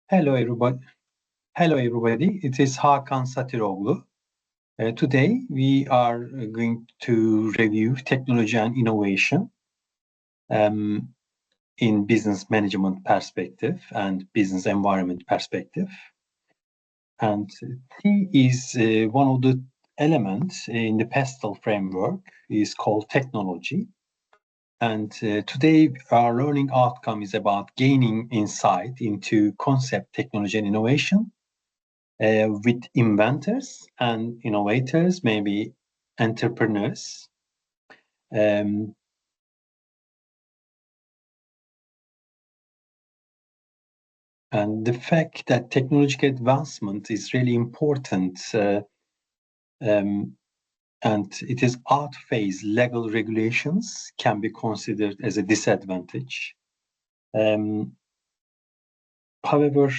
Hello, everybody. Hello, everybody. It is Hakan Satıroglu. Today, we are going to review technology and innovation um, in business management perspective and business environment perspective. And T is one of the elements in the PESTEL framework is called technology. And today, our learning outcome is about gaining insight into concept, technology, and innovation with inventors and innovators, maybe entrepreneurs. Um, and the fact that technological advancement is really important and it is outphase legal regulations can be considered as a disadvantage. However,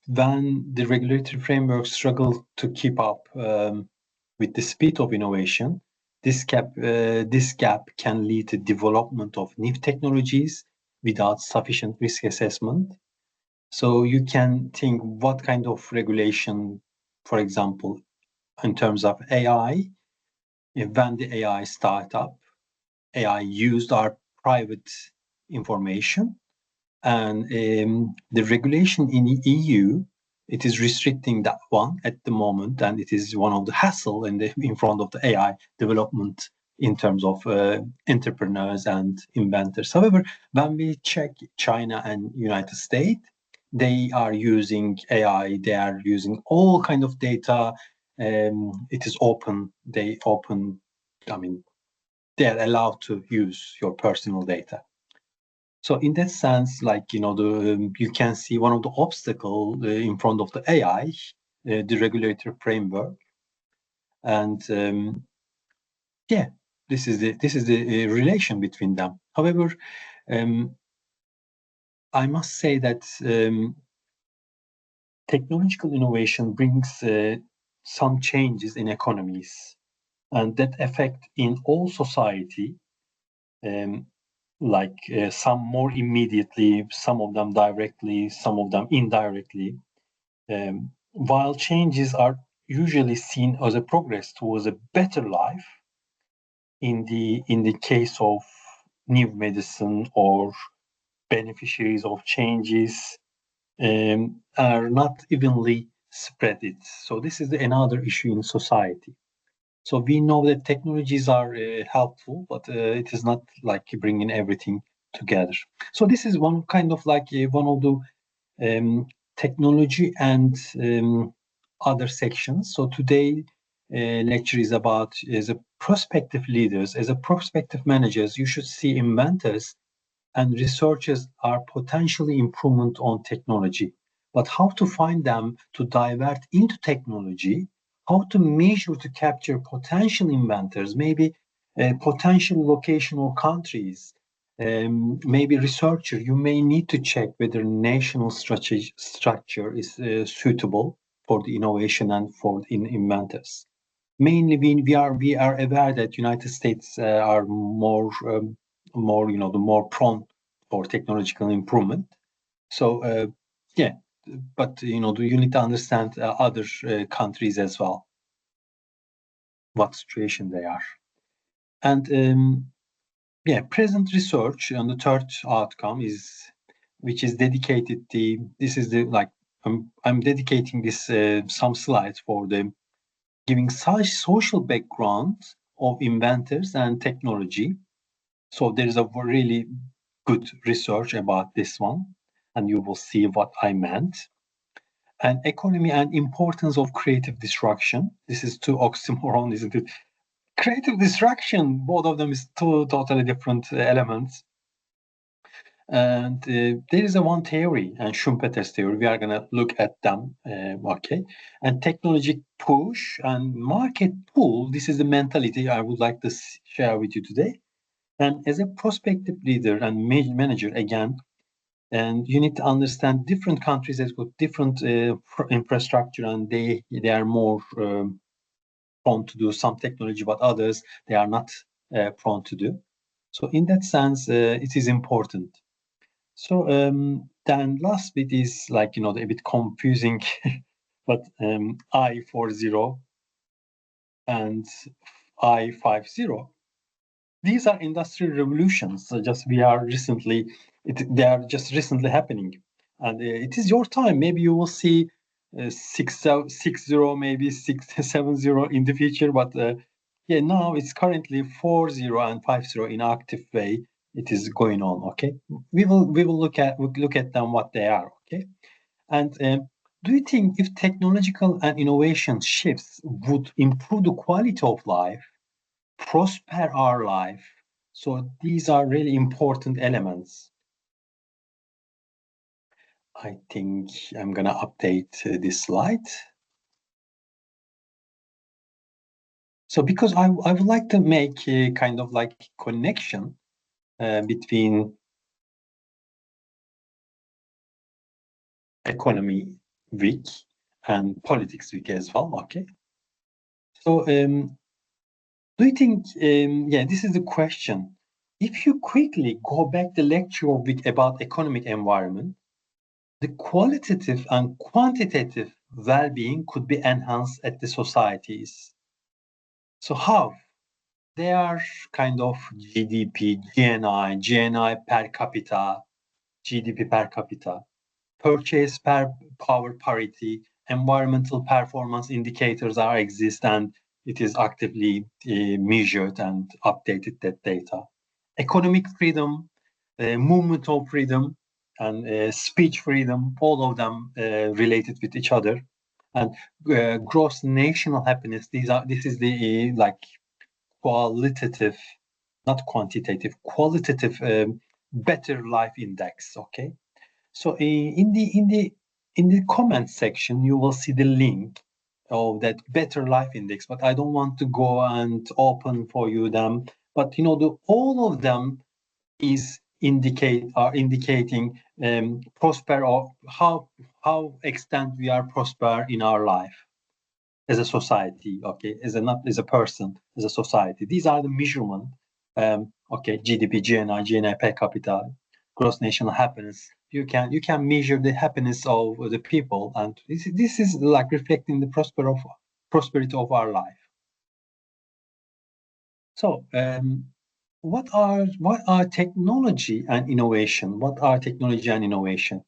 when the regulatory framework struggles to keep up with the speed of innovation, this gap can lead to development of new technologies without sufficient risk assessment. So you can think what kind of regulation, for example, in terms of AI, when the AI startup, AI used our private information, and the regulation in the EU, it is restricting that one at the moment, and it is one of the hassle in front of the AI development in terms of entrepreneurs and inventors. However, when we check China and United States, they are using AI, they are using all kind of data. It is open, they are allowed to use your personal data. So in that sense, you can see one of the obstacles in front of the AI, the regulatory framework, and this is the relation between them. However, I must say that technological innovation brings some changes in economies, and that affect in all society. Some more immediately, some of them directly, some of them indirectly. While changes are usually seen as a progress towards a better life, in the case of new medicine or beneficiaries of changes are not evenly spread. So this is another issue in society. So we know that technologies are helpful, but it is not like bringing everything together. So this is one kind of one of the technology and other sections. So today lecture is about as a prospective leaders, as a prospective managers, you should see inventors and researchers are potentially improvement on technology. But how to find them to divert into technology, how to measure to capture potential inventors, maybe potential location or countries, maybe researcher, you may need to check whether national structure is suitable for the innovation and for inventors. Mainly, we are aware that United States are more the more prone for technological improvement. So but you need to understand other countries as well, what situation they are. And present research on the third outcome is, which is dedicated this is the I'm dedicating this some slides for the giving such social background of inventors and technology. So there is a really good research about this one, and you will see what I meant. And economy and importance of creative destruction. This is two oxymoron, isn't it? Creative destruction, both of them is two totally different elements. And there is one theory, and Schumpeter's theory. We are going to look at them, okay? And technology push and market pull. This is the mentality I would like to share with you today. And as a prospective leader and manager, again, and you need to understand different countries has got different infrastructure, and they are more prone to do some technology, but others they are not prone to do. So in that sense, it is important. So Then last bit is like, a bit confusing, but I40 and I50. These are industrial revolutions. So just we are recently, they are just recently happening, and it is your time. Maybe you will see 660, maybe 670 in the future, but yeah, now it's currently 40 and 50 in active way. It is going on. Okay, we will look at them what they are. Okay, and do you think if technological and innovation shifts would improve the quality of life, prosper our life? So these are really important elements. I think I'm gonna update this slide. So because I would like to make a kind of like connection between economy week and politics week as well. Okay. So do you think, yeah, this is the question. If you quickly go back the lecture week about economic environment, the qualitative and quantitative well-being could be enhanced at the societies. So how? They are kind of GDP, GNI per capita, GDP per capita, purchase per power parity, environmental performance indicators are exist and it is actively measured and updated that data. Economic freedom, movement of freedom, and speech freedom, all of them related with each other. And gross national happiness. This is the like qualitative, not quantitative, qualitative better life index. Okay, so in the comment section you will see the link of that better life index, but I don't want to go and open for you them. But all of them is indicating prosper, or how extent we are prosper in our life as a society, okay, as a not as a person, as a society. These are the measurement. Okay, GDP, GNI per capita, gross national happiness. You can measure the happiness of the people, and this is like reflecting the prosperity of our life. So, what are technology and innovation? What are technology and innovation?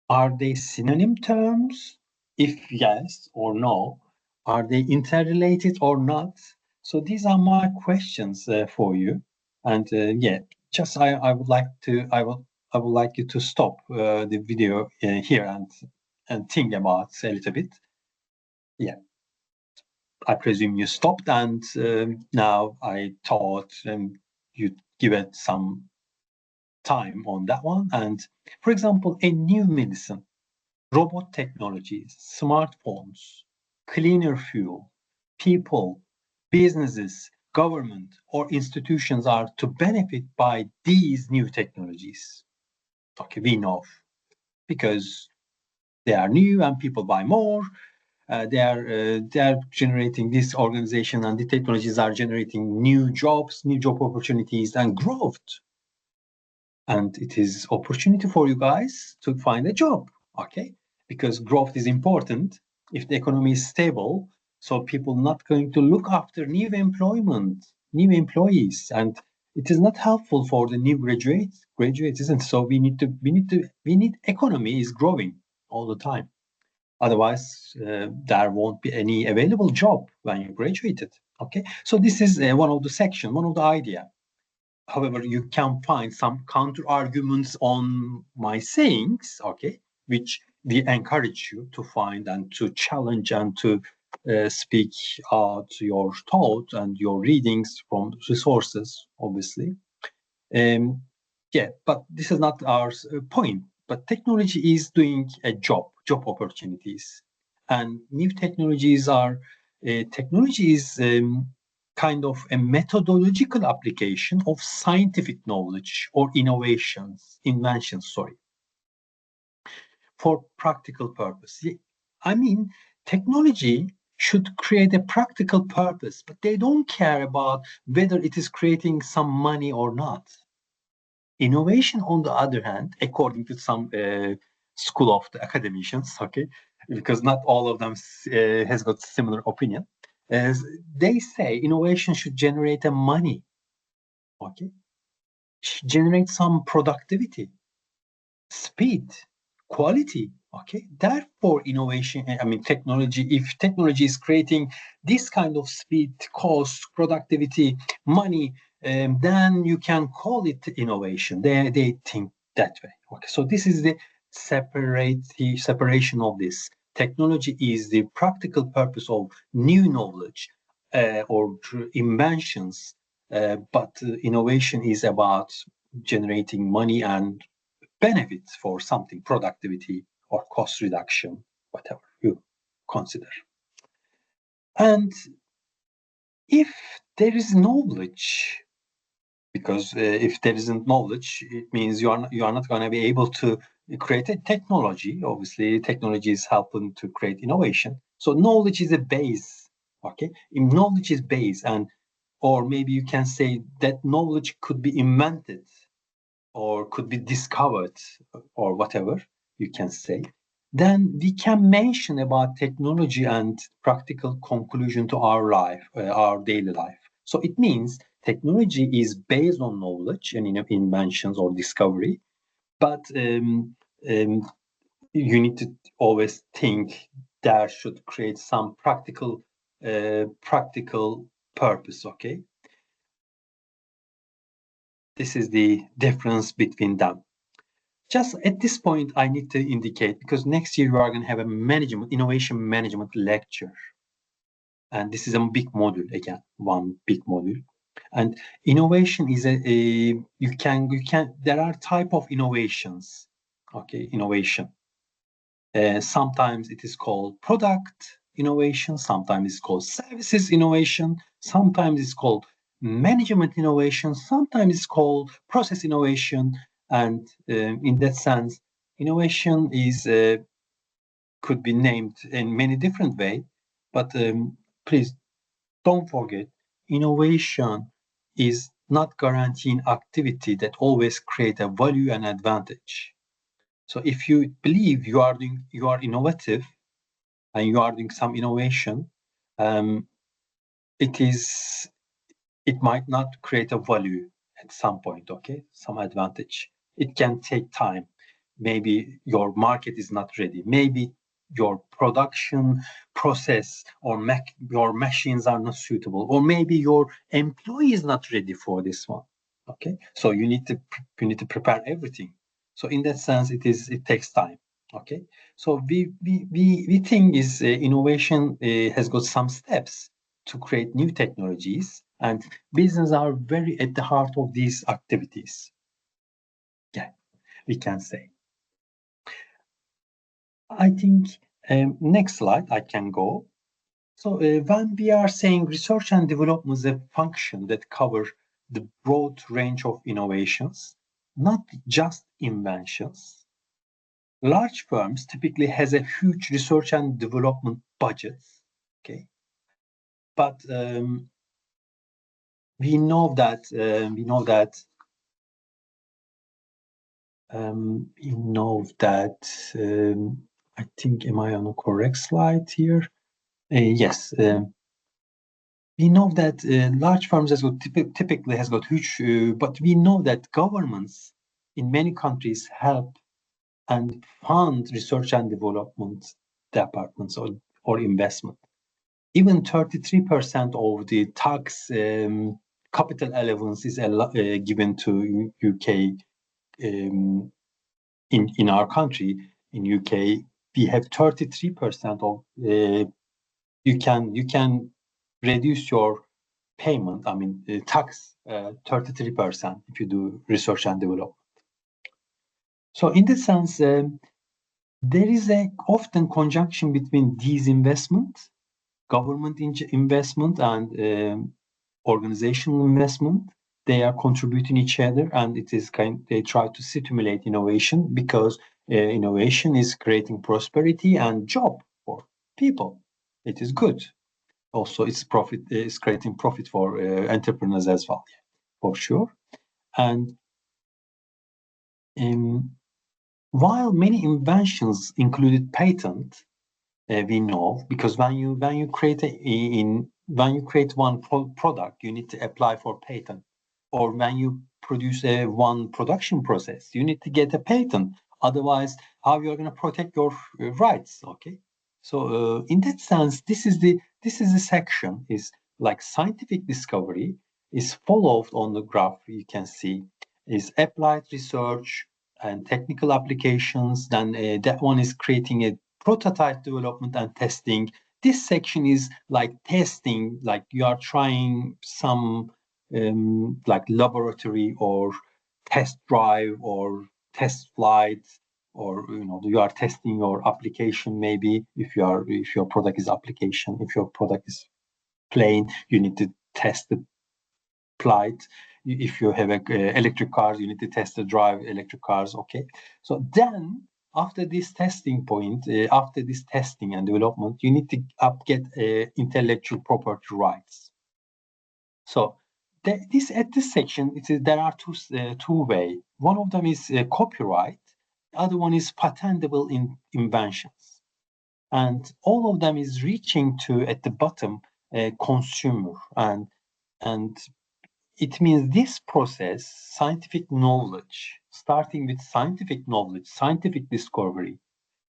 Are they synonym terms? If yes or no, are they interrelated or not? So these are my questions for you. And yeah, just I would like to I would like you to stop the video here and think about a little bit. Yeah, I presume you stopped, and now I thought you'd give it some time on that one. And for example, a new medicine, robot technologies, smartphones, cleaner fuel, people, businesses, government, or institutions are to benefit by these new technologies. Okay, we know because they are new and people buy more. They are generating this organization, and the technologies are generating new jobs, new job opportunities, and growth. And it is opportunity for you guys to find a job. Okay, because growth is important. If the economy is stable, so people not going to look after new employment, new employees, and it is not helpful for the new graduates, isn't it? So we need economy is growing all the time. Otherwise there won't be any available job when you graduated. Okay, so this is one of the section, one of the idea. However, you can find some counter arguments on my sayings, okay, which we encourage you to find and to challenge and to speak out your thoughts and your readings from resources, obviously. Yeah, but this is not our point. But technology is doing a job opportunities, and new technologies are technology is kind of a methodological application of scientific knowledge or inventions, sorry, for practical purpose. I mean, technology should create a practical purpose, but they don't care about whether it is creating some money or not. Innovation, on the other hand, according to some school of the academicians, okay, because not all of them has got similar opinion, as they say innovation should generate a money, okay, generate some productivity, speed, quality, okay. Therefore, innovation, I mean technology, if technology is creating this kind of speed, cost, productivity, money, then you can call it innovation. They think that way. Okay, so this is the separation of this. Technology is the practical purpose of new knowledge or inventions, but innovation is about generating money and benefits for something, productivity or cost reduction, whatever you consider. And if there is knowledge, because if there isn't knowledge, it means you are not going to be able to create a technology. Obviously, technology is helping to create innovation. So knowledge is a base. Okay, knowledge is base, and or maybe you can say that knowledge could be invented or could be discovered or whatever you can say, then we can mention about technology and practical conclusion to our life, our daily life. So it means technology is based on knowledge and inventions or discovery, but you need to always think there should create some practical purpose. Okay, this is the difference between them. Just at this point, I need to indicate, because next year we are going to have a innovation management lecture. And this is a big module, again, one big module. And innovation is there are type of innovations, okay, innovation. Sometimes it is called product innovation, sometimes it's called services innovation, sometimes it's called management innovation, sometimes it's called process innovation. And in that sense, innovation is could be named in many different ways. But please don't forget, innovation is not guaranteeing activity that always create a value and advantage. So if you believe you are innovative and you are doing some innovation, um, it might not create a value at some point, okay, some advantage. It can take time. Maybe your market is not ready. Maybe your production process or your machines are not suitable, or maybe your employee is not ready for this one. Okay, so you need to prepare everything. So in that sense, it takes time. Okay, so we think is innovation has got some steps to create new technologies, and business are very at the heart of these activities. Yeah, we can say. I think next slide I can go. So when we are saying research and development is a function that covers the broad range of innovations, not just inventions. Large firms typically has a huge research and development budgets. Okay, but we know that I think, am I on a correct slide here? Yes. We know that large firms typically has got huge, but we know that governments in many countries help and fund research and development departments or investment. Even 33% of the tax capital allowance is given to UK. In our country, in UK, we have 33% of you can reduce your payment. I mean, tax 33% if you do research and development. So in this sense, there is a often conjunction between these investments, government investment and organizational investment. They are contributing each other, and they try to stimulate innovation, because innovation is creating prosperity and job for people. It is good. Also, it's creating profit for entrepreneurs as well, for sure. And While many inventions included patent, we know, because when you create one product, you need to apply for patent, or when you produce one production process, you need to get a patent. Otherwise, how you're going to protect your rights? Okay, so in that sense, this is the section is like scientific discovery is followed on the graph. You can see is applied research and technical applications. Then that one is creating a prototype development and testing. This section is like testing, like you are trying some like laboratory or test drive or test flight, or you are testing your application. Maybe if your product is application, if your product is plane, you need to test the flight. If you have electric cars, you need to test the drive electric cars. Okay, so then after this testing point, after this testing and development, you need to get intellectual property rights. So this at this section, there are two way. One of them is copyright. The other one is patentable inventions, and all of them is reaching to at the bottom consumer, and it means this process, scientific knowledge, starting with scientific knowledge, scientific discovery,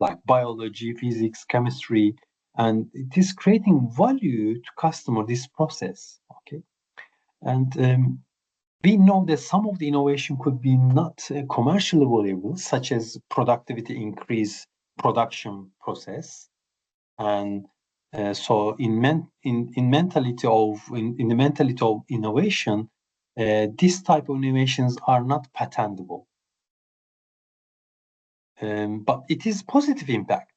like biology, physics, chemistry, and it is creating value to customer, this process. Okay. And we know that some of the innovation could be not commercially valuable, such as productivity increase, production process, and so in the mentality of innovation, this type of innovations are not patentable, but it is positive impact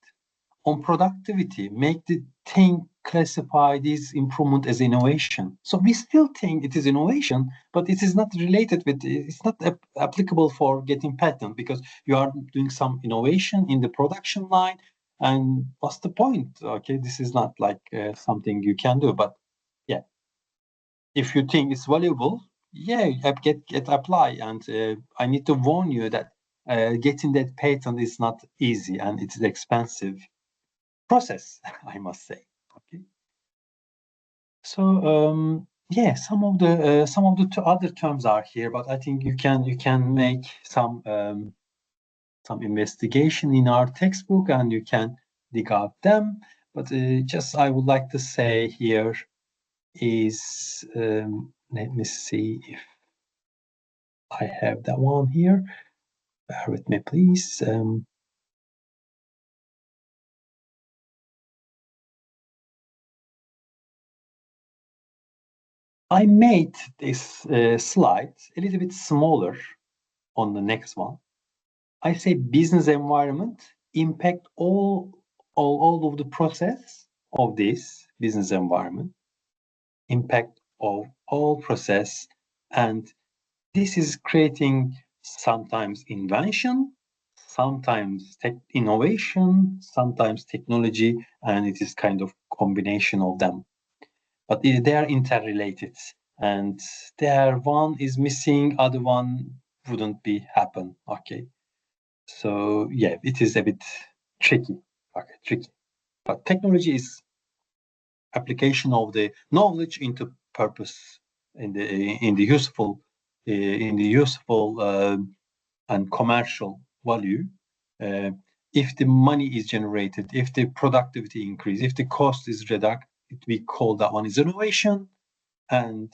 on productivity, make the thing classify this improvement as innovation. So we still think it is innovation, but it is not related with, it's not applicable for getting patent, because you are doing some innovation in the production line. And what's the point? Okay, this is not like something you can do, but yeah, if you think it's valuable, yeah, get apply. And I need to warn you that getting that patent is not easy, and it's expensive process, I must say. Okay. So yeah, some of the other terms are here, but I think you can make some investigation in our textbook and you can dig out them. But just I would like to say here is let me see if I have that one here. Bear with me, please. I made this slide a little bit smaller on the next one. I say business environment impact all of the process of this business environment, impact of all process, and this is creating sometimes invention, sometimes innovation, sometimes technology, and it is kind of combination of them. But they are interrelated, and there one is missing, other one wouldn't be happen. Okay. So yeah, it is a bit tricky. Okay, tricky. But technology is application of the knowledge into purpose in the useful and commercial value. Uh, if the money is generated, if the productivity increase, if the cost is reduced, we call that one is innovation. And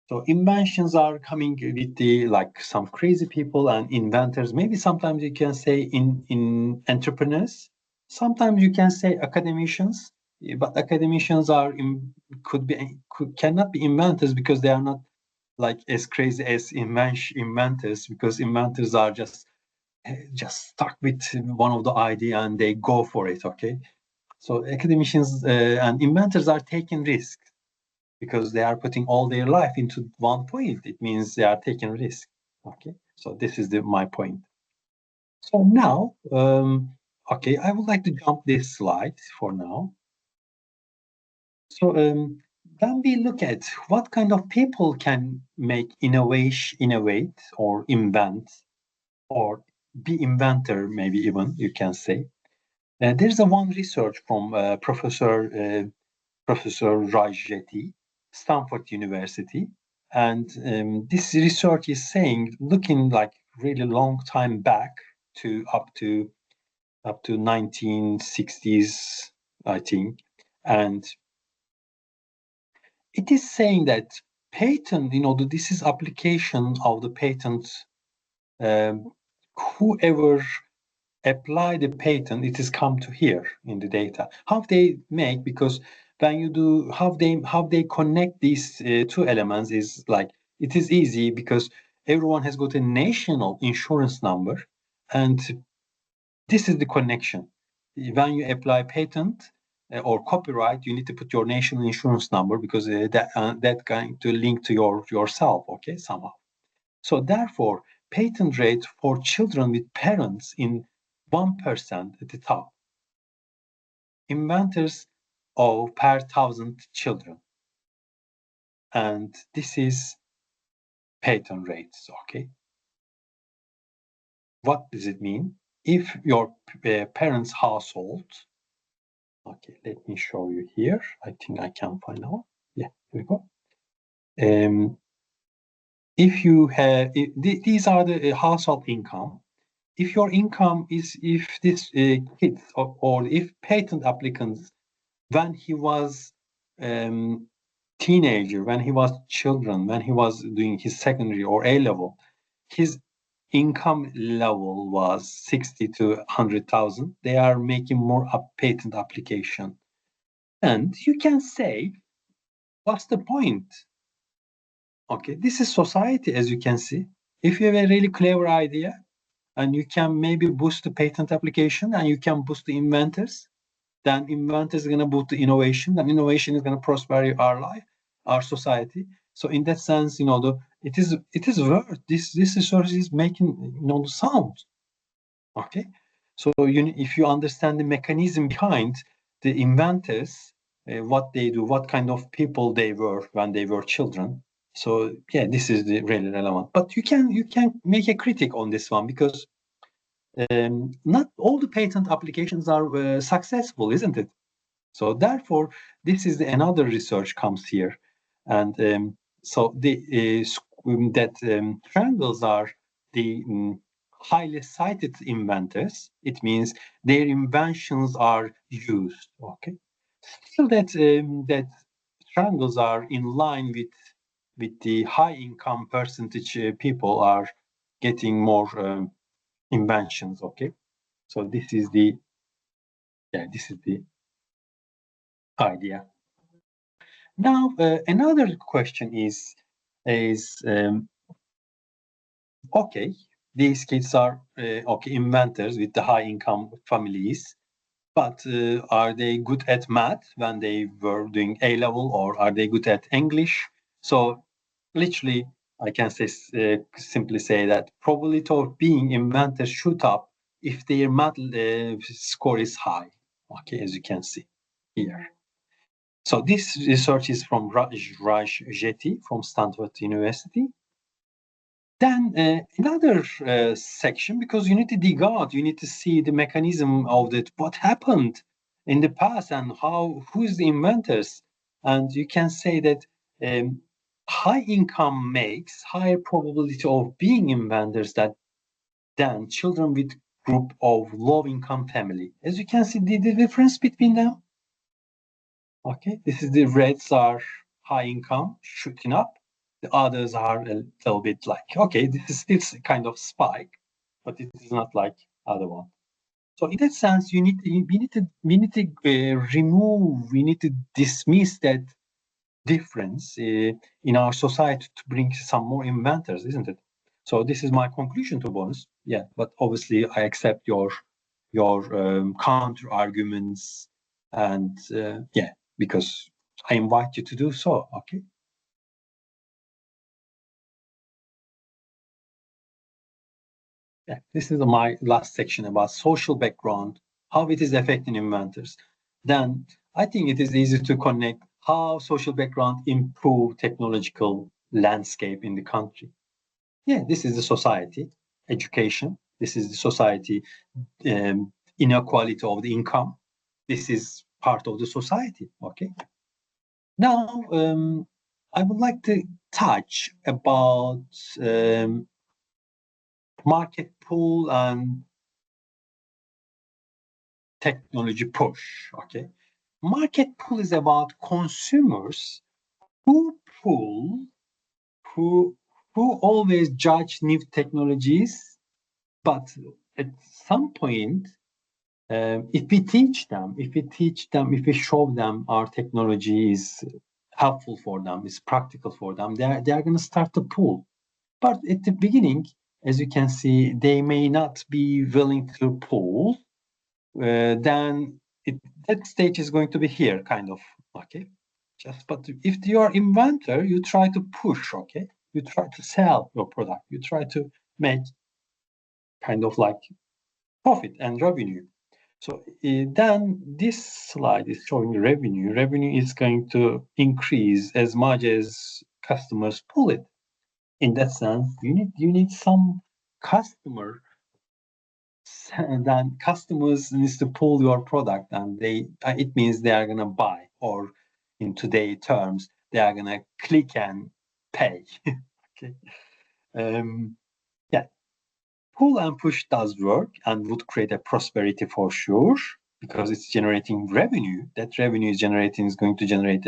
so inventions are coming with the like some crazy people and inventors. Maybe sometimes you can say in entrepreneurs. Sometimes you can say academicians, but academicians cannot be inventors, because they are not like as crazy as inventors, because inventors are just stuck with one of the idea and they go for it. Okay, so academicians and inventors are taking risks, because they are putting all their life into one point. It means they are taking risk. Okay, so this is my point. So now, okay, I would like to jump this slide for now. So then we look at what kind of people can make innovate or invent. or be inventor, maybe even you can say. There's a one research from Professor Raj Jetty, Stanford University, and this research is saying, looking like really long time back to up to 1960s, I think, and it is saying that patent, this is application of the patent. Um, Whoever apply the patent, it is come to here in the data. How they make, because when you do, how they connect these two elements is like, it is easy because everyone has got a national insurance number, and this is the connection. When you apply patent or copyright, you need to put your national insurance number because that going to link to yourself, okay, somehow. So therefore, patent rate for children with parents in 1% at the top. Inventors of per thousand children. And this is patent rates, okay? What does it mean? If your parents' household, okay, let me show you here. I think I can find out. Yeah, here we go. If you have, these are the household income. If your income is, if this kids or if patent applicants, when he was teenager, when he was children, when he was doing his secondary or A level, his income level was 60 to 100,000. They are making more patent application. And you can say, what's the point? Okay, this is society, as you can see. If you have a really clever idea and you can maybe boost the patent application and you can boost the inventors, then inventors are going to boost the innovation, and innovation is going to prosper our life, our society. So in that sense, it is worth this research is making the sound. Okay, so if you understand the mechanism behind the inventors, what they do, what kind of people they were when they were children. So yeah, this is the really relevant. But you can make a critic on this one because not all the patent applications are successful, isn't it? So therefore, this is another research comes here, and so that triangles are the highly cited inventors. It means their inventions are used. Okay, still that triangles are in line with the high income percentage people are getting more inventions. Okay, so this is the idea. Now, another question is okay, these kids are okay inventors with the high income families, but are they good at math when they were doing A level, or are they good at English? So, literally, I can say simply say that probability of being inventors shoot up if their math score is high. Okay, as you can see here. So this research is from Raj Jetty from Stanford University. Then another section, because you need to dig out, you need to see the mechanism of that, what happened in the past and who's the inventors. And you can say that high income makes higher probability of being inventors than children with group of low income family. As you can see, the difference between them. Okay, this is the reds are high income shooting up. The others are a little bit like, okay, this is still kind of spike, but it is not like other one. So in that sense, we need to remove, we need to dismiss that difference in our society to bring some more inventors, isn't it? So this is my conclusion to Bonus. Yeah, but obviously I accept your counter arguments, and yeah, because I invite you to do so. Okay. Yeah, this is my last section about social background, how it is affecting inventors. Then I think it is easy to connect how social background improve technological landscape in the country. Yeah, this is the society. education. This is the society, inequality of the income. This is part of the society. Okay. Now, I would like to touch about market pull and technology push. Okay. Market pull is about consumers who pull, who always judge new technologies, but at some point, if we teach them, if we show them our technology is helpful for them, is practical for them, they are going to start to pull. But at the beginning, as you can see, they may not be willing to pull. Then that stage is going to be here, kind of. Okay. But if you are inventor, you try to push. Okay. You try to sell your product. You try to make kind of like profit and revenue. So then this slide is showing revenue. Revenue is going to increase as much as customers pull it. In that sense, you need some customer. Then customers needs to pull your product, and it means they are gonna buy, or in today terms, they are gonna click and pay. Okay. Yeah. Pull and push does work and would create a prosperity for sure, because it's generating revenue. That revenue is going to generate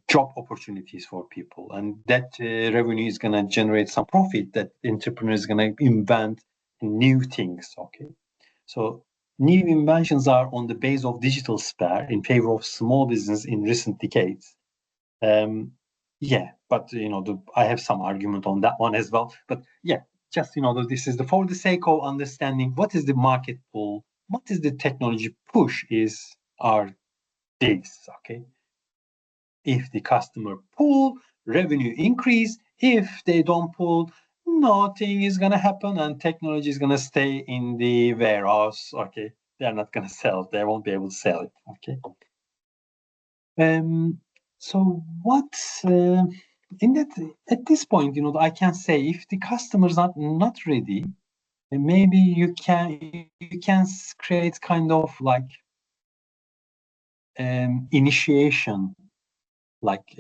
job opportunities for people, and that revenue is going to generate some profit. That entrepreneur is going to invent new things. Okay, so new inventions are on the base of digital sphere in favor of small business in recent decades. Yeah, but I have some argument on that one as well. But yeah, just this is for the sake of understanding what is the market pull, what is the technology push is our this. Okay, if the customer pull, revenue increase. If they don't pull, nothing is gonna happen, and technology is gonna stay in the warehouse. Okay, they're not gonna sell. They won't be able to sell it. Okay. So what at this point, I can say if the customer is not ready, maybe you can create kind of like initiation, like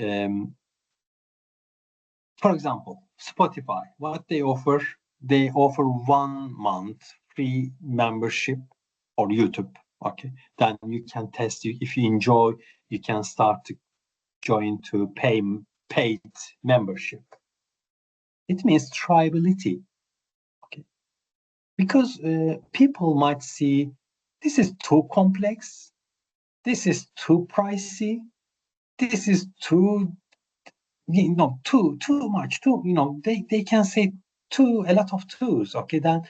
for example, Spotify. What they offer 1 month free membership or YouTube. Okay, then you can test. If you enjoy, you can start to join to paid membership. It means tribality. Okay, because people might see this is too complex, this is too pricey, this is too too much, they can say a lot of twos. Okay, then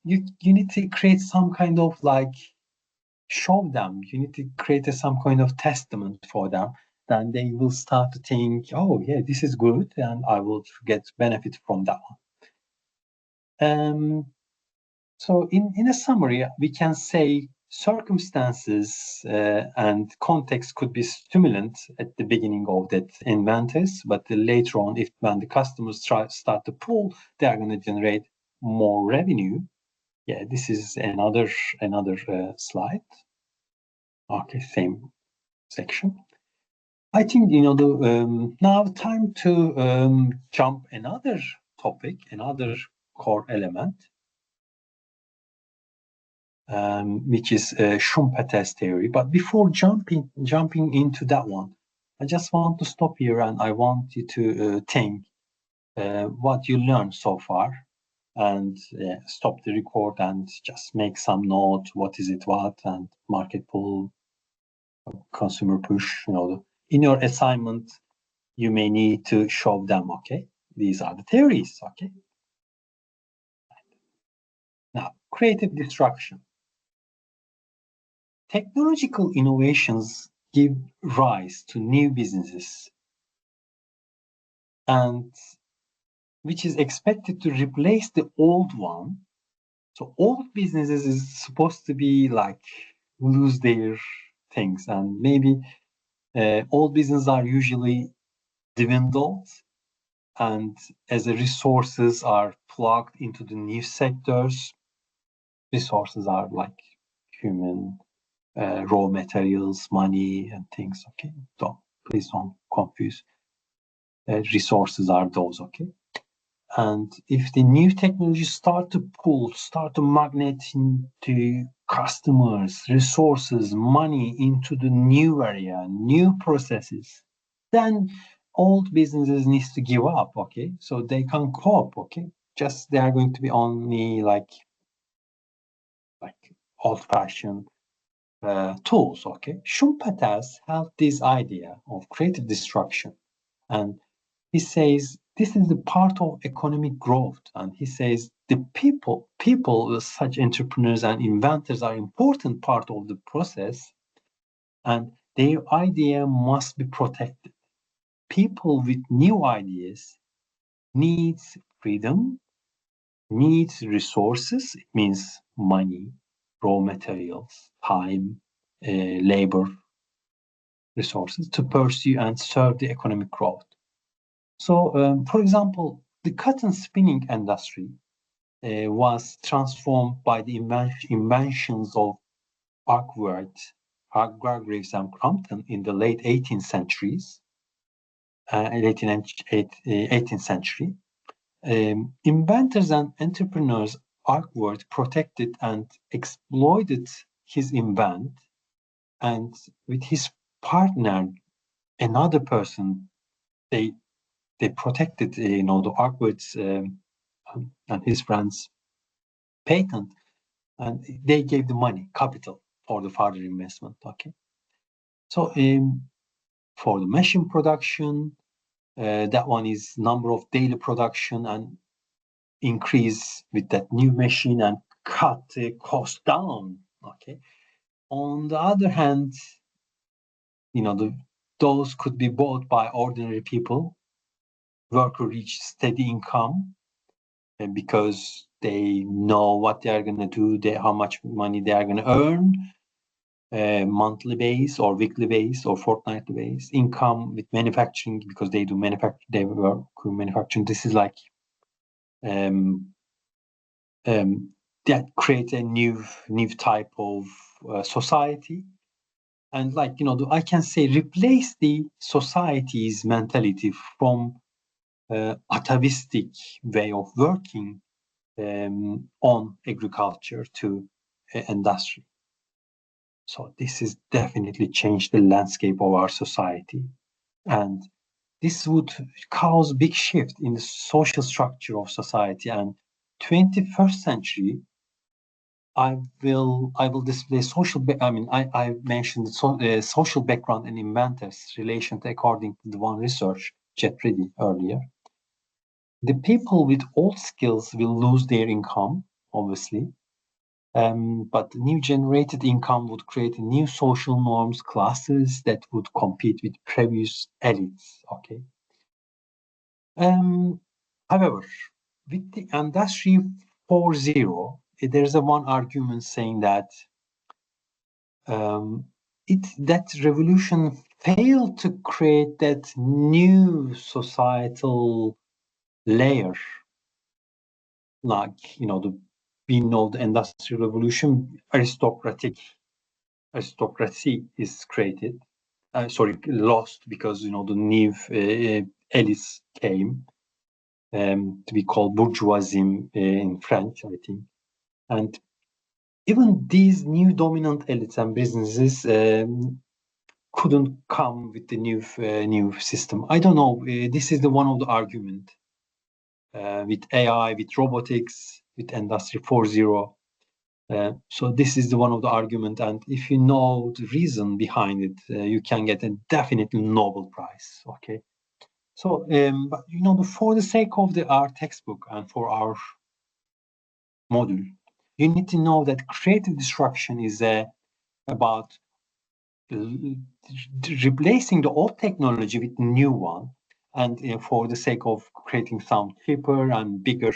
you need to create some kind of like show them. You need to create some kind of testament for them. Then they will start to think, oh yeah, this is good, and I will get benefit from that one. So in a summary, we can say circumstances and context could be stimulant at the beginning of that inventors, but later on, when the customers start to pull, they are going to generate more revenue. Yeah, this is another slide. Okay, same section. I think now time to jump another topic, another core element, which is Schumpeter's theory. But before jumping into that one, I just want to stop here, and I want you to think what you learned so far, and stop the record and just make some note. What is it? What and market pull, consumer push. In your assignment, you may need to show them. Okay, these are the theories. Okay. Now, creative destruction. Technological innovations give rise to new businesses, and which is expected to replace the old one. So old businesses is supposed to be like lose their things, and maybe old businesses are usually dwindled, and as the resources are plugged into the new sectors, resources are like human, raw materials, money, and things. Okay, so please don't confuse. Resources are those. Okay, and if the new technologies start to magnet into customers, resources, money into the new area, new processes, then old businesses needs to give up. Okay, so they can cope. Okay, just they are going to be only like old-fashioned tools. Okay, Schumpeter held this idea of creative destruction, and he says this is the part of economic growth, and he says the people, such entrepreneurs and inventors are important part of the process, and their idea must be protected. People with new ideas needs freedom, needs resources. It means money, raw materials, time, labor resources to pursue and serve the economic growth. So, for example, the cotton spinning industry was transformed by the inventions of Hargreaves and Crompton in the late 18th centuries, 18th century. Inventors and entrepreneurs Arkwright protected and exploited his invent, and with his partner, another person, they protected, the Arkwright's and his friends' patent, and they gave the money, capital, for the further investment. Okay, so for the machine production, that one is number of daily production and increase with that new machine and cut the cost down. Okay, on the other hand, those could be bought by ordinary people, worker reach steady income, and because they know what they are going to do, how much money they are going to earn, monthly base or weekly base or fortnightly base. Income with manufacturing, because they do manufacture, they work manufacturing. This is like that creates a new type of society. And I can say replace the society's mentality from atavistic way of working on agriculture to industry. So this is definitely changed the landscape of our society, and this would cause big shift in the social structure of society. And 21st century, I will display social. I mentioned social background and inventors relation to, according to the one research Jet Reddy earlier. The people with old skills will lose their income, obviously. But the new generated income would create new social norms, classes that would compete with previous elites. Okay. However, with the Industry 4.0, there's a one argument saying that that revolution failed to create that new societal layer, like we know the Industrial Revolution, aristocracy is created. Lost, because the new elites came, to be called bourgeoisie in French, I think. And even these new dominant elites and businesses couldn't come with the new system. I don't know. This is the one of the argument with AI, with robotics, with Industry 4.0. So this is the one of the argument, and if you know the reason behind it, you can get a definitely Nobel Prize. Okay, so but for the sake of our textbook and for our module, you need to know that creative destruction is about replacing the old technology with new one, and for the sake of creating some cheaper and bigger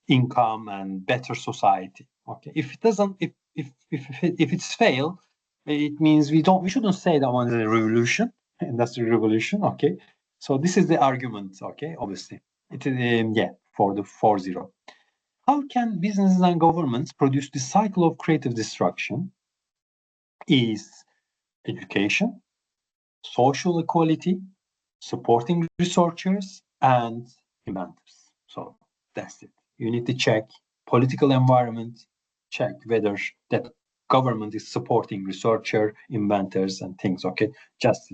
income and better society. Okay, if it doesn't, if it's fail, it means we shouldn't say that one is a revolution, industrial revolution. Okay, So this is the argument, okay, obviously. It is, yeah, for the 4-0. How can businesses and governments produce the cycle of creative destruction? Is education, social equality, supporting researchers, and inventors. So that's it. You need to check political environment, check whether that government is supporting researcher, inventors, and things. Okay, just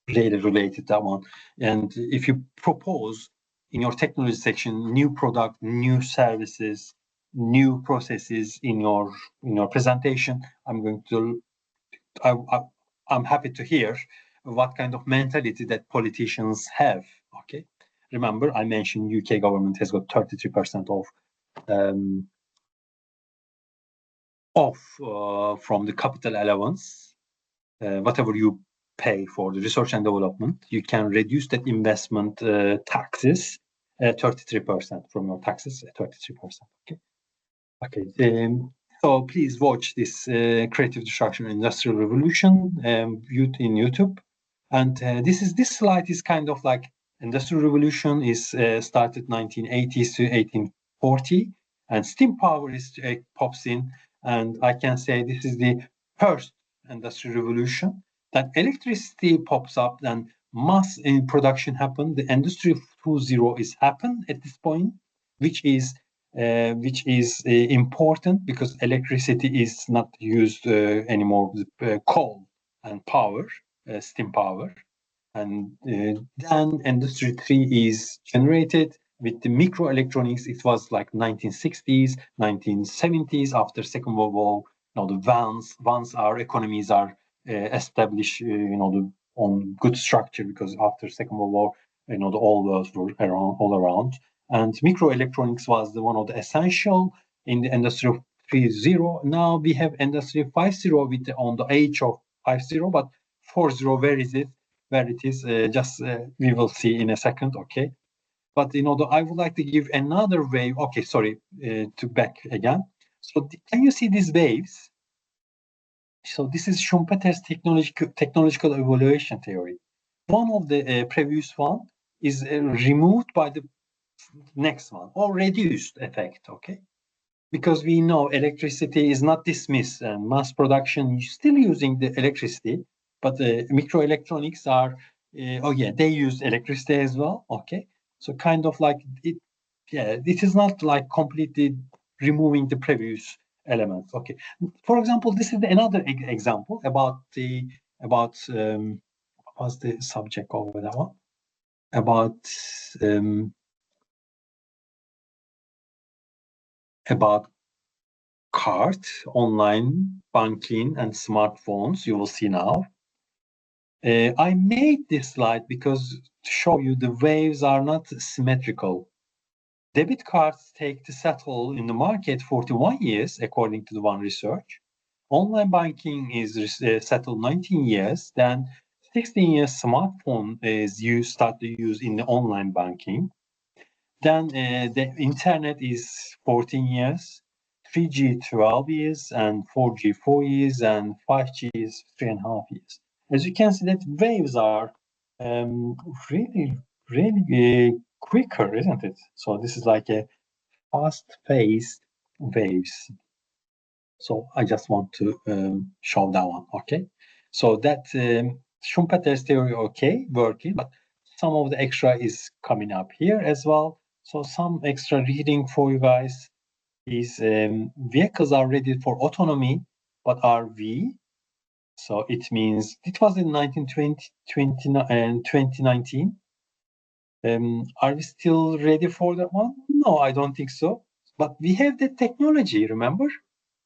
really related that one. And if you propose in your technology section new product, new services, new processes in your presentation, I'm happy to hear what kind of mentality that politicians have. Okay, remember I mentioned UK government has got 33% from the capital allowance. Whatever you pay for the research and development, you can reduce that investment taxes 33% from your taxes, 33%. Okay. So please watch this creative destruction industrial revolution in YouTube. And this slide is kind of like industrial revolution is started 1980s to 1840, and steam power is pops in, and I can say this is the first industrial revolution. That electricity pops up, then mass in production happened. The industry 2.0 is happened at this point, which is important because electricity is not used anymore with coal and power, steam power. And then industry 3 is generated with the microelectronics. It was like 1960s, 1970s after Second World War. Once our economies are established, on good structure, because after Second World War, the all worlds were all around. And microelectronics was one of the essential in the industry 3.0. Now we have industry 5.0 with on the age of 5.0, but 4.0, where is it? Where it is, we will see in a second, okay? But I would like to give another wave. Okay, sorry, to back again. So can you see these waves? So this is Schumpeter's technological evaluation theory. One of the previous one is removed by the next one, or reduced effect, okay? Because we know electricity is not dismissed and mass production still using the electricity, but the microelectronics are, they use electricity as well, okay? So kind of like it, it is not like completely removing the previous elements, okay? For example, this is another example about what's the subject over that one? About card, online banking, and smartphones. You will see now. I made this slide because to show you the waves are not symmetrical. Debit cards take to settle in the market 41 years, according to the one research. Online banking is settled 19 years. Then 16 years smartphone is start to use in the online banking. Then the internet is 14 years, 3G 12 years, and 4G 4 years, and 5G is 3.5 years. As you can see, that waves are really, really quicker, isn't it? So this is like a fast-paced waves. So I just want to show that one, okay? So that Schumpeter's theory, okay, working, but some of the extra is coming up here as well. So some extra reading for you guys is vehicles are ready for autonomy, but are we? So it means it was in 1920 and 2019. Are we still ready for that one? No, I don't think so. But we have the technology, remember?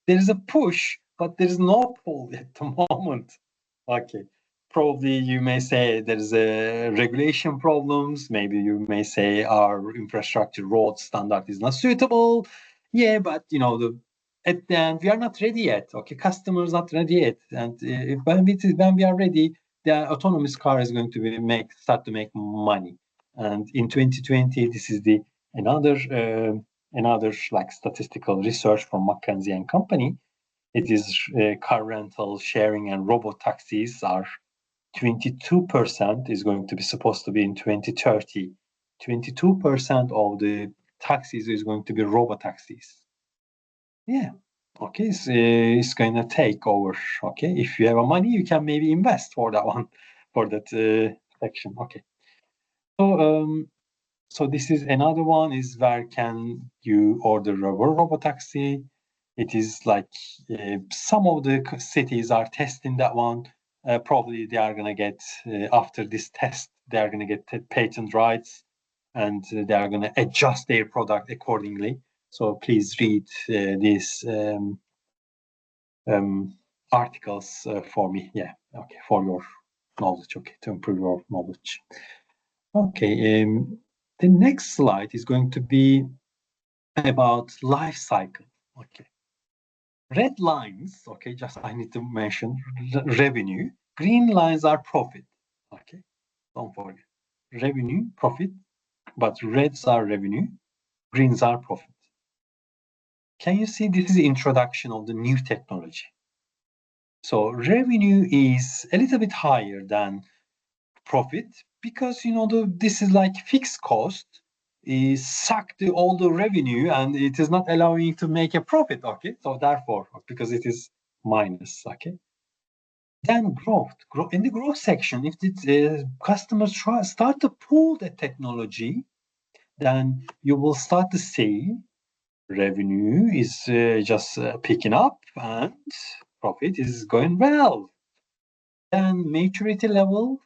There is a push, but there is no pull at the moment. Okay. Probably you may say there's a regulation problems. Maybe you may say our infrastructure road standard is not suitable. Yeah, but at the end we are not ready yet. Okay, customers not ready yet, and when we are ready, the autonomous car is going to start to make money. And in 2020, this is the another like statistical research from McKinsey and Company. It is car rental, sharing, and robot taxis are 22% is going to be supposed to be in 2030. 22% of the taxis is going to be robo-taxis. Yeah, okay, it's going to take over. Okay, if you have money, you can maybe invest for that one, for that section. Okay, so this is another one. Is where can you order a robo-taxi? It is like some of the cities are testing that one. Probably they are going to get, after this test, they are going to get patent rights, and they are going to adjust their product accordingly. So please read these articles for me. Yeah, okay, for your knowledge, okay, to improve your knowledge. Okay, the next slide is going to be about life cycle. Okay. Red lines, okay, just I need to mention revenue. Green lines are profit, okay, don't forget. Revenue, profit, but reds are revenue, greens are profit. Can you see this is the introduction of the new technology? So revenue is a little bit higher than profit because, you know, this is like fixed cost is sucked all the revenue and it is not allowing you to make a profit, okay? So therefore, because it is minus, okay? Then growth. In the growth section, if the customers start to pull the technology, then you will start to see revenue is just picking up and profit is going well. Then maturity level,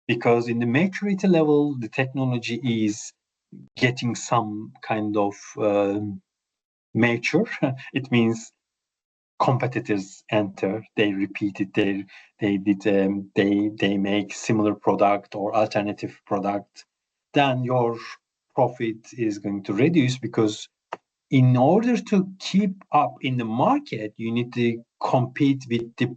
because in the maturity level, the technology is getting some kind of mature. It means competitors enter, they repeat it, they make similar product or alternative product, then your profit is going to reduce because in order to keep up in the market, you need to compete with the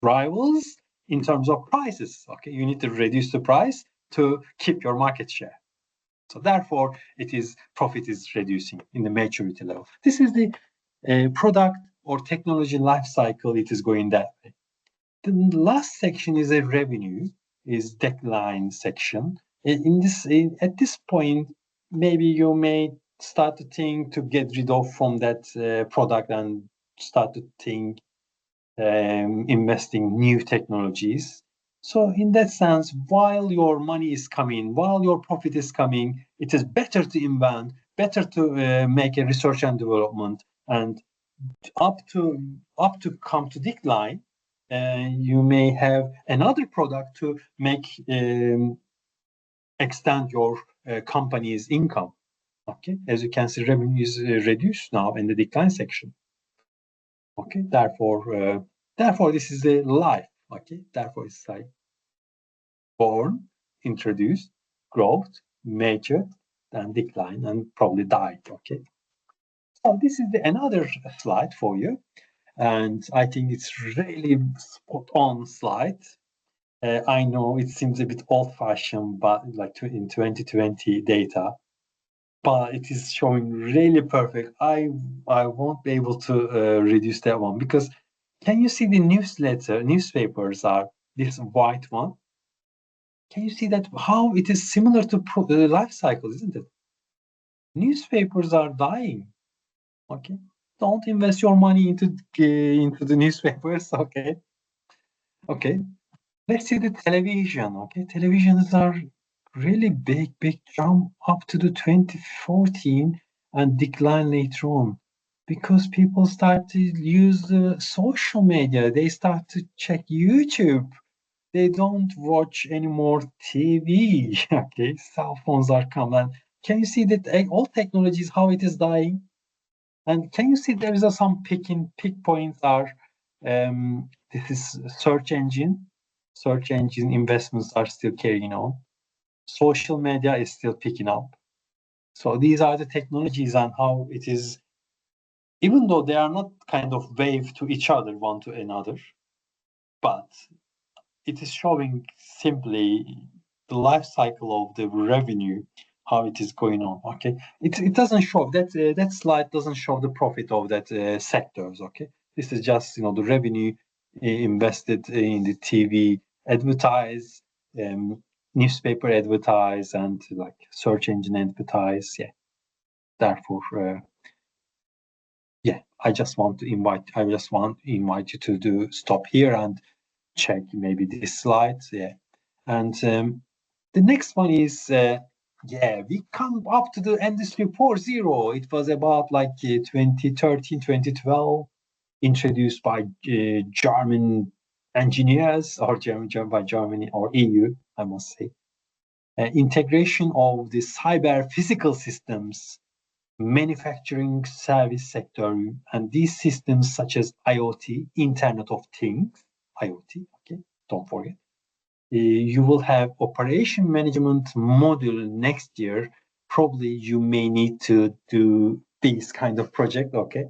rivals in terms of prices. Okay, you need to reduce the price to keep your market share. So therefore, profit is reducing in the maturity level. This is the product or technology life cycle. It is going that way. The last section is a revenue, is decline section. At this point, maybe you may start to think to get rid of from that product and start to think investing new technologies. So in that sense, while your money is coming, while your profit is coming, it is better to invent, better to make a research and development, and up to come to decline, you may have another product to make extend your company's income. Okay, as you can see, revenue is reduced now in the decline section. Okay, therefore this is a life. Okay, therefore it's like born, introduced, growth, matured, then decline, and probably died. Okay, so this is another slide for you, and I think it's really spot on slide. I know it seems a bit old-fashioned, but like in 2020 data, but it is showing really perfect. I won't be able to reduce that one because can you see the newspapers are this white one? Can you see that how it is similar to life cycle, isn't it? Newspapers are dying. Okay, don't invest your money into the newspapers. Okay. Let's see the television. Okay, televisions are really big jump up to the 2014 and decline later on because people start to use the social media. They start to check YouTube. They don't watch any more TV. Okay, cell phones are coming. Can you see that all technologies how it is dying? And can you see there is some pick points are this is search engine investments are still carrying on. Social media is still picking up. So these are the technologies and how it is, even though they are not kind of wave to each other, one to another, but it is showing simply the life cycle of the revenue, how it is going on. Okay, it doesn't show that slide doesn't show the profit of that sectors. Okay, this is just the revenue invested in the TV advertise, newspaper advertise, and like search engine advertise. Yeah. Therefore, I just want to invite you to stop here and check maybe this slide. Yeah. And the next one is we come up to the Industry 4.0. It was about like 2013, 2012, introduced by German engineers, or by Germany or EU, I must say. Integration of the cyber physical systems, manufacturing service sector, and these systems such as IoT, Internet of Things, IoT, okay, don't forget. You will have operation management module next year. Probably you may need to do this kind of project, okay?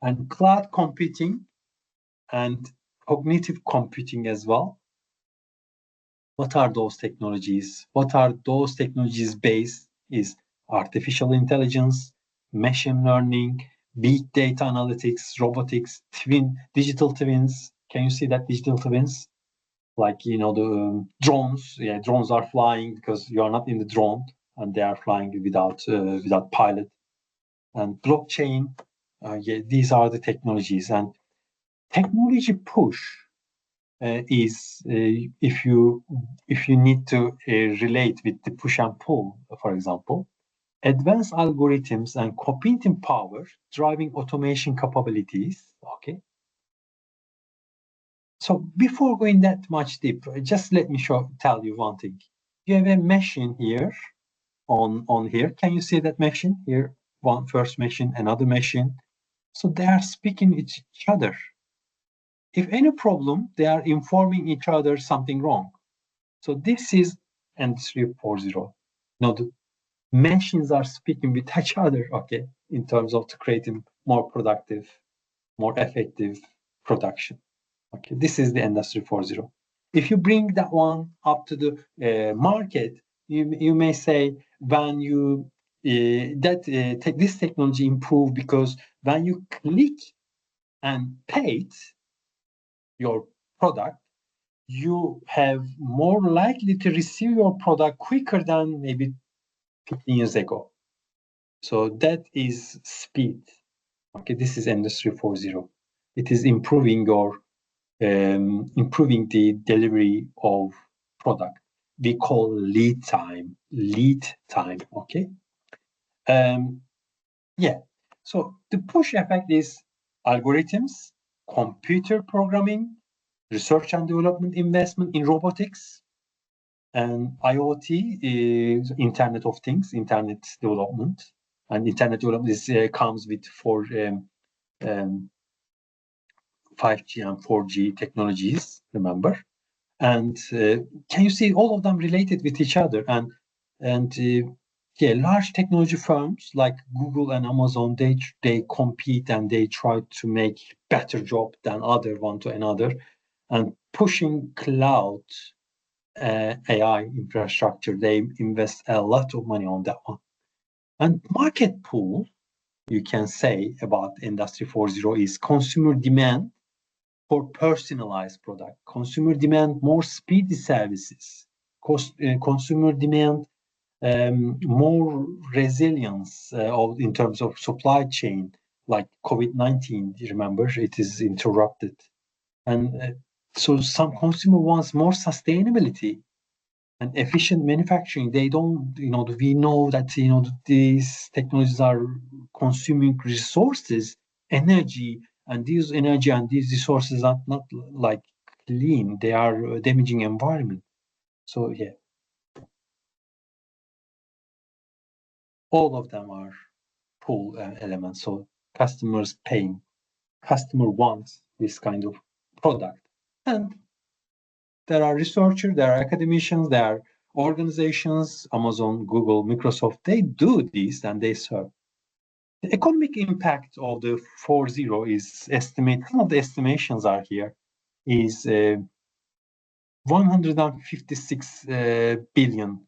And cloud computing and cognitive computing as well. What are those technologies? What are those technologies based? Is artificial intelligence, machine learning, big data analytics, robotics, digital twins. Can you see that digital twins? Like, the drones. Yeah, drones are flying because you are not in the drone, and they are flying without pilot. And blockchain. These are the technologies. And technology push is if you need to relate with the push and pull, for example, advanced algorithms and computing power driving automation capabilities. Okay. So before going that much deeper, just let me tell you one thing. You have a machine here on here. Can you see that machine here? One first machine, another machine. So they are speaking each other. If any problem, they are informing each other something wrong. So this is Industry 4.0. Now the machines are speaking with each other, okay, in terms of creating more productive, more effective production. Okay, this is the Industry 4.0. If you bring that one up to the market, you may say when you this technology improved because when you click and paid your product, you have more likely to receive your product quicker than maybe 15 years ago. So that is speed. Okay, this is Industry 4.0. It is improving improving the delivery of product. We call lead time. Okay. So the push effect is algorithms, computer programming, research and development investment in robotics, and IoT is Internet of Things, internet development. And internet development comes with 5G and 4G technologies, remember? And can you see all of them related with each other? And large technology firms like Google and Amazon, they compete and they try to make better job than other one to another, and pushing cloud AI infrastructure. They invest a lot of money on that one. And market pool, you can say about Industry 4.0 is consumer demand for personalized product, consumer demand more speedy services, consumer demand more resilience in terms of supply chain, like COVID-19. Remember, it is interrupted, and so some consumer wants more sustainability and efficient manufacturing. They don't, we know that these technologies are consuming resources, energy, and these resources are not like clean. They are damaging environment. So yeah, all of them are pull elements. So customer wants this kind of product, and there are researchers, there are academicians, there are organizations, Amazon, Google, Microsoft. They do this and they serve. The economic impact of the 4.0 is estimated. Some of the estimations are here. Is 156 billion.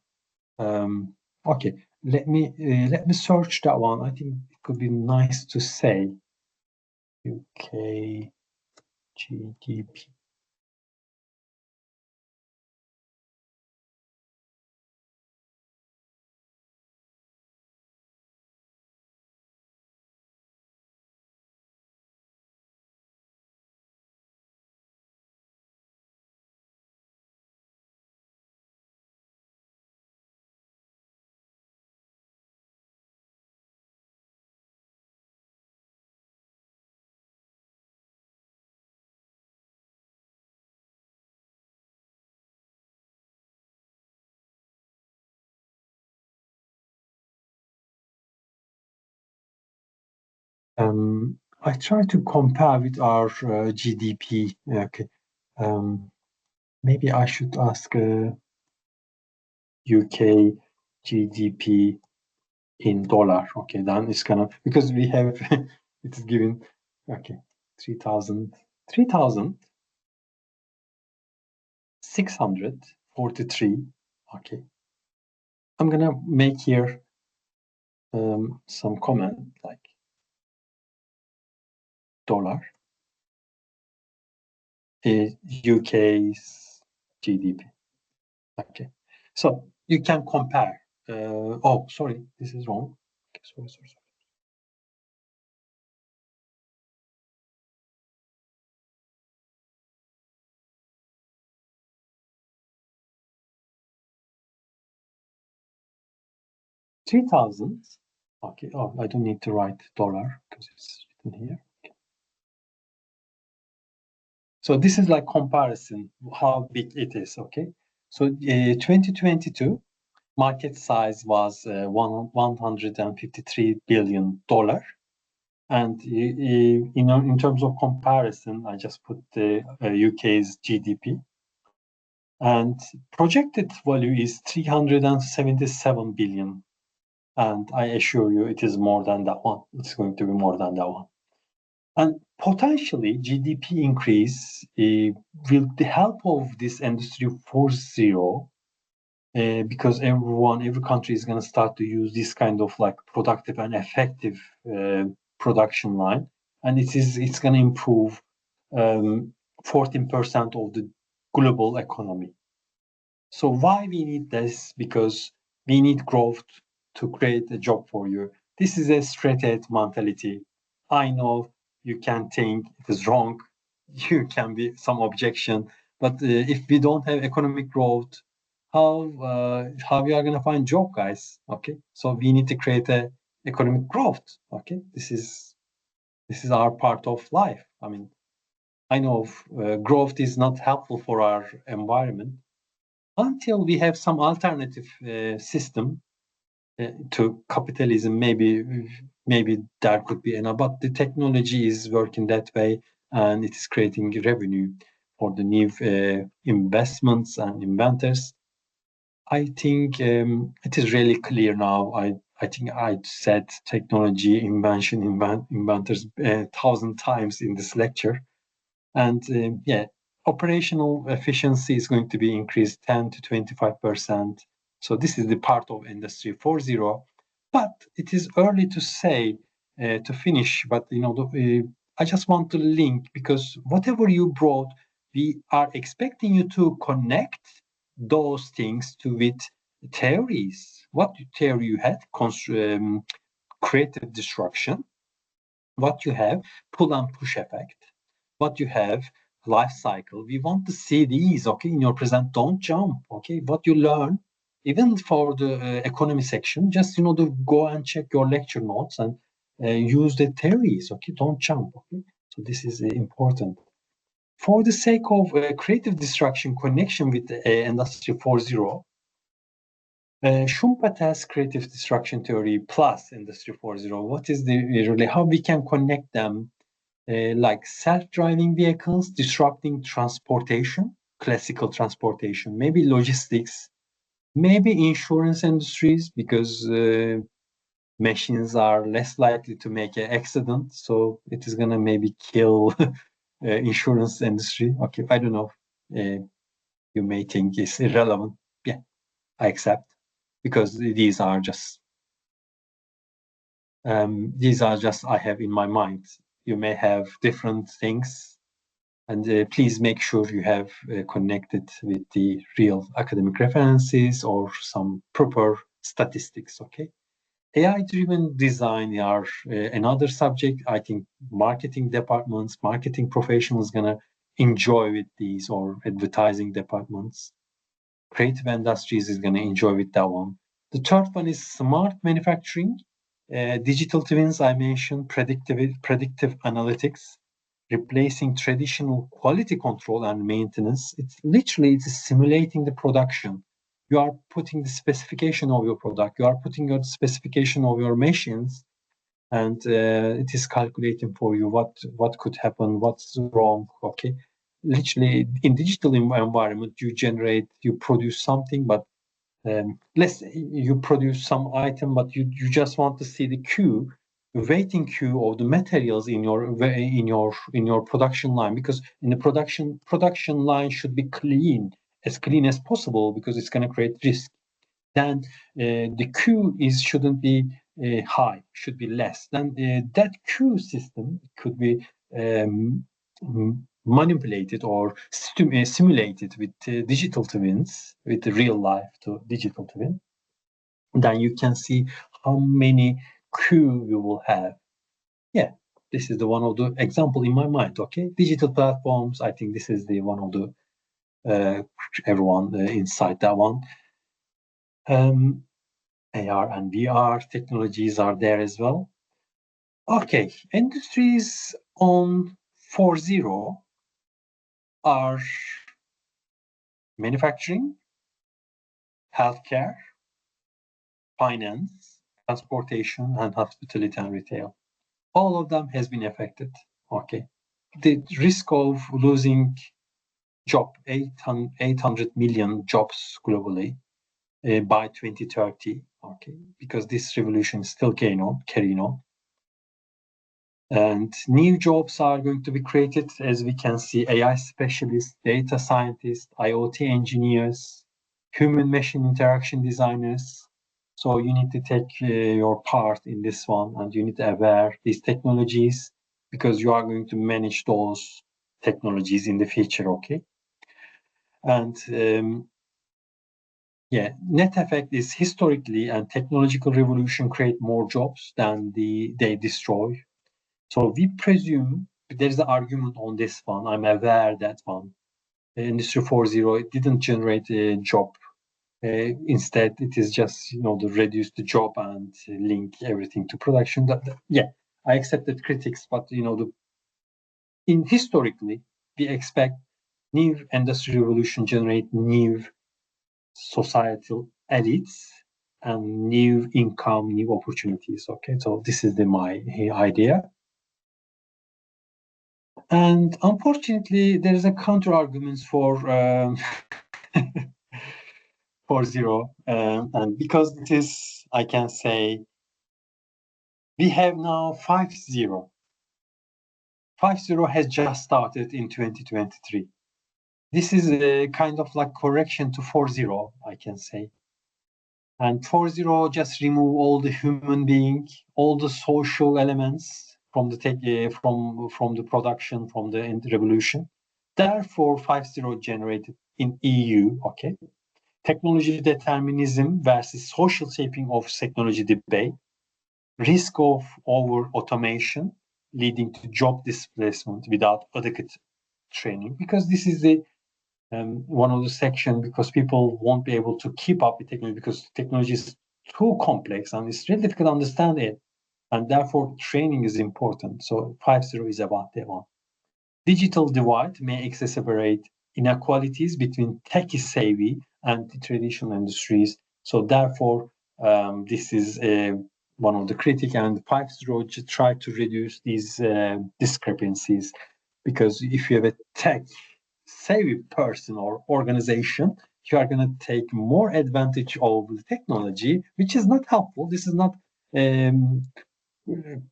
Okay, let me search that one. I think it could be nice to say. UK GDP. I try to compare with our GDP. Okay. Maybe I should ask UK GDP in dollar. Okay, then it's gonna, because we have it is given. Okay, 3,643. Okay, I'm gonna make here some comment like dollar, UK's GDP. Okay, so you can compare. Oh, sorry, this is wrong. Okay, sorry. 3,000. Okay. Oh, I don't need to write dollar because it's written here. Okay. So this is like comparison how big it is. Okay. So 2022 market size was 153 billion dollar, and in terms of comparison, I just put the UK's GDP, and projected value is 377 billion. And I assure you, it is more than that one. It's going to be more than that one. And potentially, GDP increase with the help of this Industry 4.0, because every country is going to start to use this kind of like productive and effective production line, and it's going to improve 14% of the global economy. So why we need this? Because we need growth to create a job for you. This is a straight ahead mentality. I know you can think it is wrong. You can be some objection, but if we don't have economic growth, how we are going to find job, guys? Okay, so we need to create a economic growth. Okay, this is our part of life. I mean, I know growth is not helpful for our environment until we have some alternative system to capitalism. Maybe there could be another, but the technology is working that way, and it is creating revenue for the new investments and inventors. I think it is really clear now. I think I said technology, invention, inventors 1,000 times in this lecture. And yeah, operational efficiency is going to be increased 10 to 25%. So this is the part of Industry 4.0. But it is early to say, to finish. But I just want to link, because whatever you brought, we are expecting you to connect those things to with theories. What theory you had? Creative destruction. What you have? Pull and push effect. What you have? Life cycle. We want to see these, okay, in your present. Don't jump, okay? What you learn, even for the economy section, just to go and check your lecture notes and use the theories, okay? Don't jump, okay? So this is important. For the sake of creative destruction connection with Industry 4.0, Schumpeter's creative destruction theory plus Industry 4.0, what is the really how we can connect them? Like self-driving vehicles disrupting transportation, classical transportation, maybe logistics, maybe insurance industries, because machines are less likely to make an accident, so it is gonna maybe kill insurance industry. Okay, I don't know. You may think it's irrelevant. Yeah, I accept, because these are just I have in my mind. You may have different things, and please make sure you have connected with the real academic references or some proper statistics. Okay. AI-driven design are another subject. I think marketing departments, marketing professionals gonna enjoy with these, or advertising departments. Creative industries is gonna enjoy with that one. The third one is smart manufacturing, digital twins. I mentioned predictive analytics, replacing traditional quality control and maintenance. It's simulating the production. You are putting the specification of your product, you are putting your specification of your machines, and it is calculating for you what could happen, what's wrong. Okay, literally in digital environment, you produce something, but let's say you produce some item, but you just want to see the waiting queue of the materials in your production line, because in the production line should be as clean as possible, because it's going to create risk. Then the queue shouldn't be high, should be less. Then that queue system could be manipulated or simulated with digital twins, with the real life to digital twin. Then you can see how many queue you will have. Yeah, this is the one of the example in my mind. Okay, digital platforms. I think this is the one of the everyone inside that one. AR and VR technologies are there as well. Okay, industries on 4.0 are manufacturing, healthcare, finance, transportation, and hospitality and retail. All of them has been affected. Okay, the risk of losing 800 million jobs globally by 2030. Okay, because this revolution is still carrying on. And new jobs are going to be created, as we can see: AI specialists, data scientists, IoT engineers, human-machine interaction designers. So you need to take your part in this one, and you need to aware these technologies, because you are going to manage those technologies in the future, okay? And net effect is historically and technological revolution create more jobs than they destroy. So we presume there's an argument on this one. I'm aware that one. Industry 4.0, it didn't generate a job. Instead, it is just, to reduce the job and link everything to production. I accepted critics, but historically, we expect new industry revolution generate new societal elites and new income, new opportunities. Okay, so this is my idea. And unfortunately, there is a counter arguments for 4.0, and because it is, I can say, we have now 5.0. 5.0 has just started in 2023. This is a kind of like correction to 4.0, I can say. And 4.0 just remove all the human being, all the social elements from the from the production, from the revolution. Therefore, 5.0 generated in EU. Okay, technology determinism versus social shaping of technology debate, risk of over automation leading to job displacement without adequate training, because this is the one of the section, because people won't be able to keep up with technology, because technology is too complex and it's really difficult to understand it, and therefore training is important. So 5.0 is about that one. Digital divide may exacerbate inequalities between tech-savvy and the traditional industries. So therefore, this is one of the critics, and 5.0 try to reduce these discrepancies, because if you have a tech-savvy person or organization, you are going to take more advantage of the technology, which is not helpful. This is not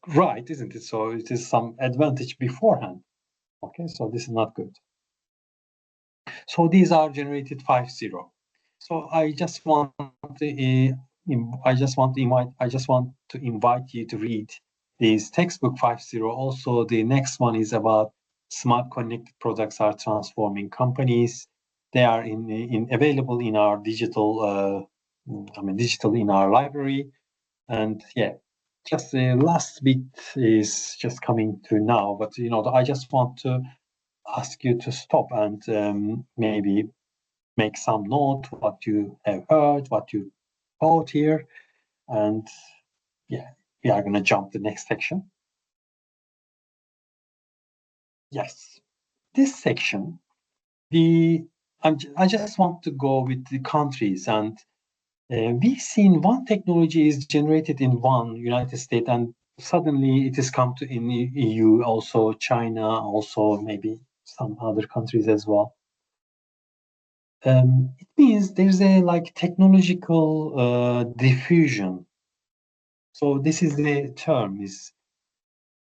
right, isn't it? So it is some advantage beforehand. Okay, so this is not good. So these are generated 5.0. So I just want to invite you to read this textbook 5.0. Also, the next one is about smart connected products are transforming companies. They are available in our digital in our library. And just the last bit is just coming to now, but I just want to ask you to stop and maybe make some note what you have heard, what you thought here, and we are going to jump to the next section. Yes, this section, I just want to go with the countries, and we've seen one technology is generated in one United States, and suddenly it has come to in EU, also China, also maybe some other countries as well. It means there's a like technological diffusion. So this is the term, is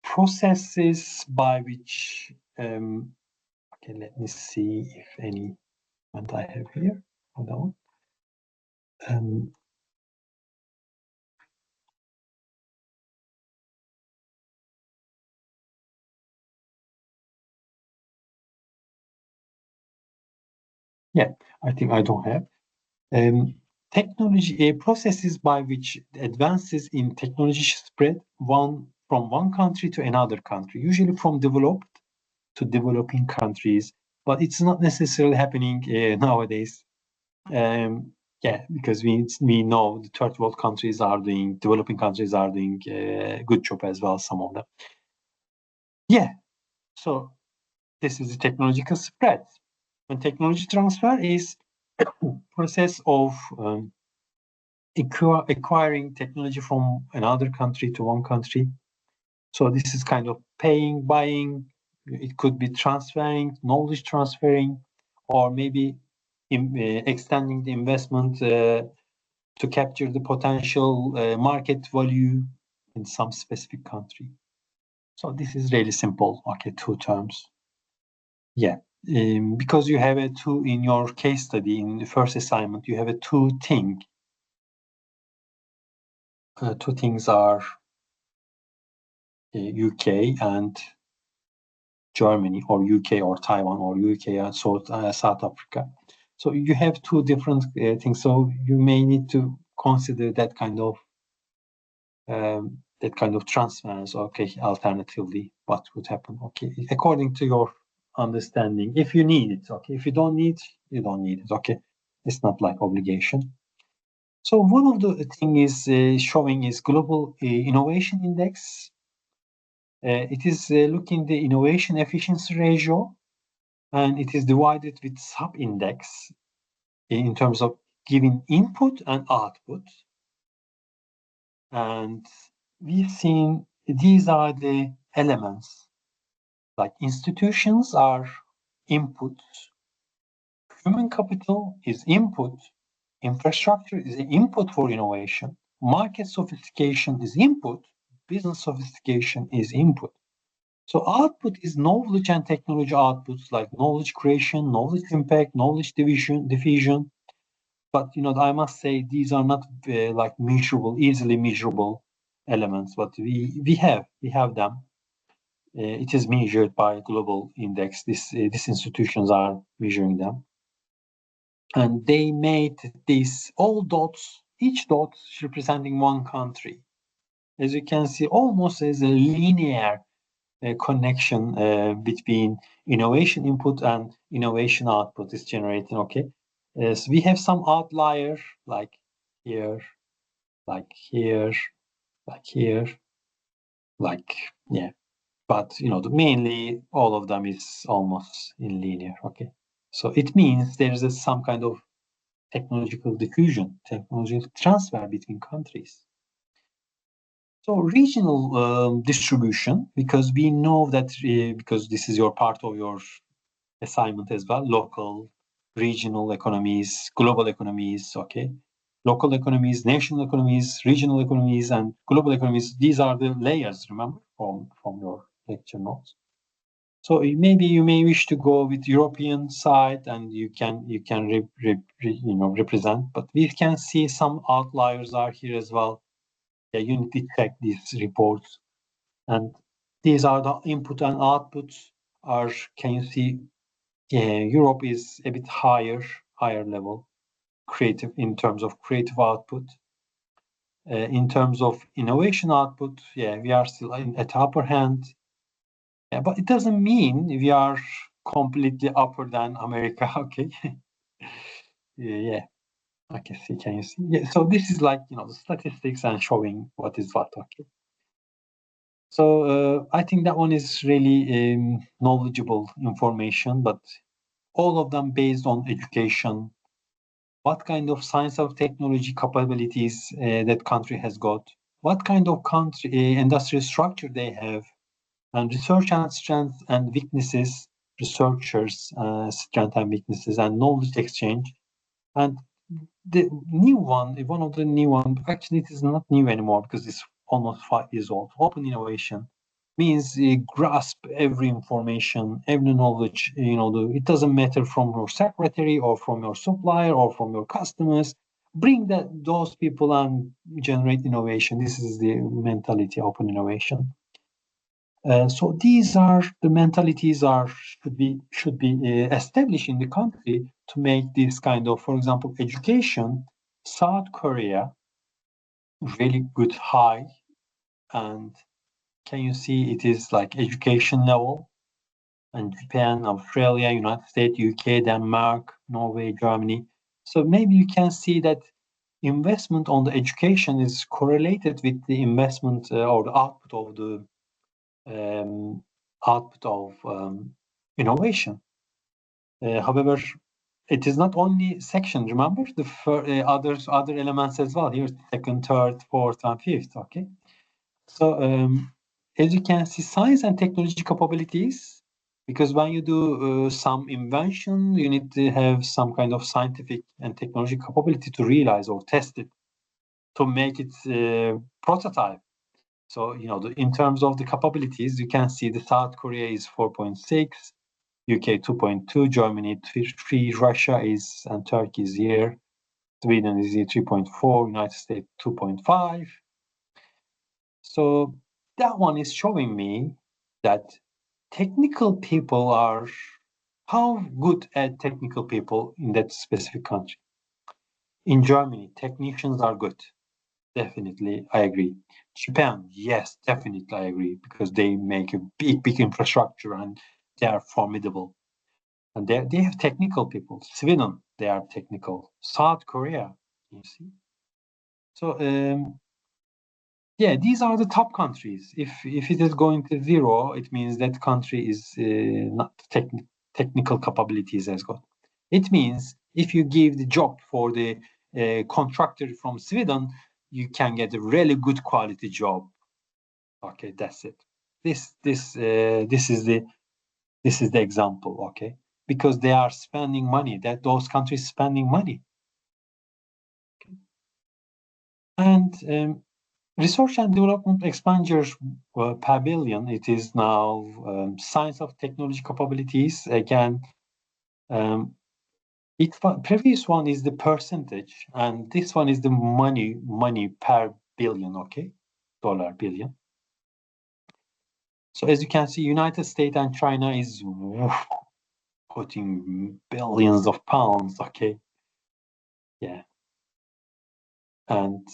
processes by which, okay, let me see if any what I have here. Hold on. Yeah, I think I don't have. Technology processes by which advances in technology spread from one country to another country, usually from developed to developing countries, but it's not necessarily happening nowadays. Yeah, because we know the third world countries are doing, developing countries are doing good job as well, some of them. Yeah, so this is the technological spread. When technology transfer is process of acquiring technology from another country to one country. So this is kind of paying, buying. It could be transferring, knowledge transferring, or maybe extending the investment to capture the potential market value in some specific country. So this is really simple. Okay, two terms. Yeah, because you have a two in your case study in the first assignment, you have a two thing. Two things are UK and Germany, or UK or Taiwan, or UK and South Africa. So you have two different things. So you may need to consider that kind of transference. Okay, alternatively, what would happen? Okay, according to your understanding, if you need it. Okay, if you don't need, you don't need it. Okay, it's not like obligation. So one of the thing is showing is global innovation index. It is looking the innovation efficiency ratio, and it is divided with sub-index in terms of giving input and output. And we've seen these are the elements, like institutions are input, human capital is input, infrastructure is an input for innovation, market sophistication is input, business sophistication is input. So output is knowledge and technology outputs, like knowledge creation, knowledge impact, knowledge diffusion. But I must say these are not like measurable, easily measurable elements. But we have them. It is measured by global index. These institutions are measuring them, and they made these all dots, each dot representing one country. As you can see, almost as a linear connection between innovation input and innovation output is generating. Okay, so we have some outlier like here, like here, like here, like yeah. But mainly all of them is almost in linear. Okay, so it means there is some kind of technological diffusion, technological transfer between countries. So regional distribution, because we know that because this is your part of your assignment as well, local, regional economies, global economies, okay? Local economies, national economies, regional economies, and global economies. These are the layers, remember, from your lecture notes. So maybe you may wish to go with European side, and you can represent, but we can see some outliers are here as well. Yeah, you need to check these reports, and these are the input and outputs. Can you see? Europe is a bit higher level, creative in terms of creative output. In terms of innovation output, yeah, we are still at upper hand. Yeah, but it doesn't mean we are completely upper than America. Okay. Yeah. Okay. See, can you see? Yeah. So this is like the statistics and showing what is what. Okay. So I think that one is really knowledgeable information, but all of them based on education. What kind of science of technology capabilities that country has got, what kind of country industrial structure they have, and research and strengths and weaknesses, researchers' strengths and weaknesses, and knowledge exchange. And the new one of the new one, actually it is not new anymore because it's almost 5 years old. Open innovation means grasp every information, every knowledge. It doesn't matter from your secretary or from your supplier or from your customers. Bring those people and generate innovation. This is the mentality, open innovation. So these are the mentalities should be established in the country to make this kind of, for example, education. South Korea, really good high, and can you see it is like education level, and Japan, Australia, United States, UK, Denmark, Norway, Germany. So maybe you can see that investment on the education is correlated with the investment or the output of innovation. However, it is not only section. Remember the other elements as well. Here's second, third, fourth, and fifth. Okay. So as you can see, science and technology capabilities. Because when you do some invention, you need to have some kind of scientific and technology capability to realize or test it, to make it prototype. So, in terms of the capabilities, you can see the South Korea is 4.6, UK 2.2, Germany 3, Russia and Turkey is here, Sweden is here 3.4, United States 2.5. So that one is showing me that technical people are, how good at technical people in that specific country. In Germany, technicians are good. Definitely, I agree. Japan, yes, definitely, I agree, because they make a big infrastructure and they are formidable. And they have technical people. Sweden, they are technical. South Korea, you see. So, yeah, these are the top countries. If it is going to zero, it means that country is not technical capabilities as good. It means if you give the job for the contractor from Sweden, you can get a really good quality job. Okay, that's it. This is the example. Okay, because they are spending money. That those countries spending money. Okay. And research and development expenditure per billion. It is now science of technology capabilities again. Previous one is the percentage, and this one is the money per billion. Okay, dollar billion. So as you can see, United States and China is putting billions of pounds. Okay, yeah, and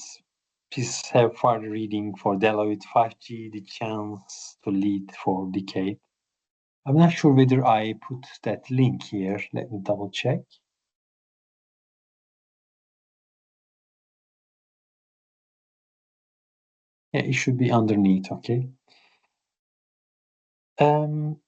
please have further reading for Deloitte 5G, the chance to lead for decade. I'm not sure whether I put that link here. Let me double check. Yeah, it should be underneath. Okay. Then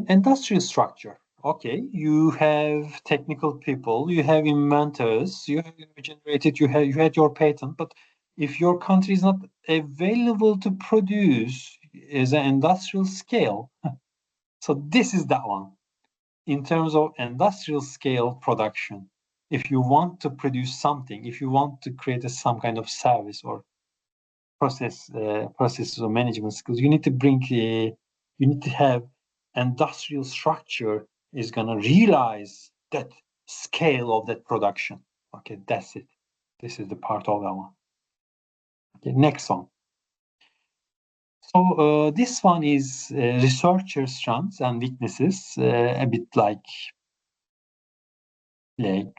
industrial structure. Okay, you have technical people, you have inventors, you have generated, you had your patent, but if your country is not available to produce as an industrial scale, so this is that one. In terms of industrial scale production, if you want to produce something, if you want to create some kind of service or processes or management skills, you need to have industrial structure is going to realize that scale of that production. Okay, that's it. This is the part of that one. Okay, next one. So this one is researcher strengths and weaknesses, a bit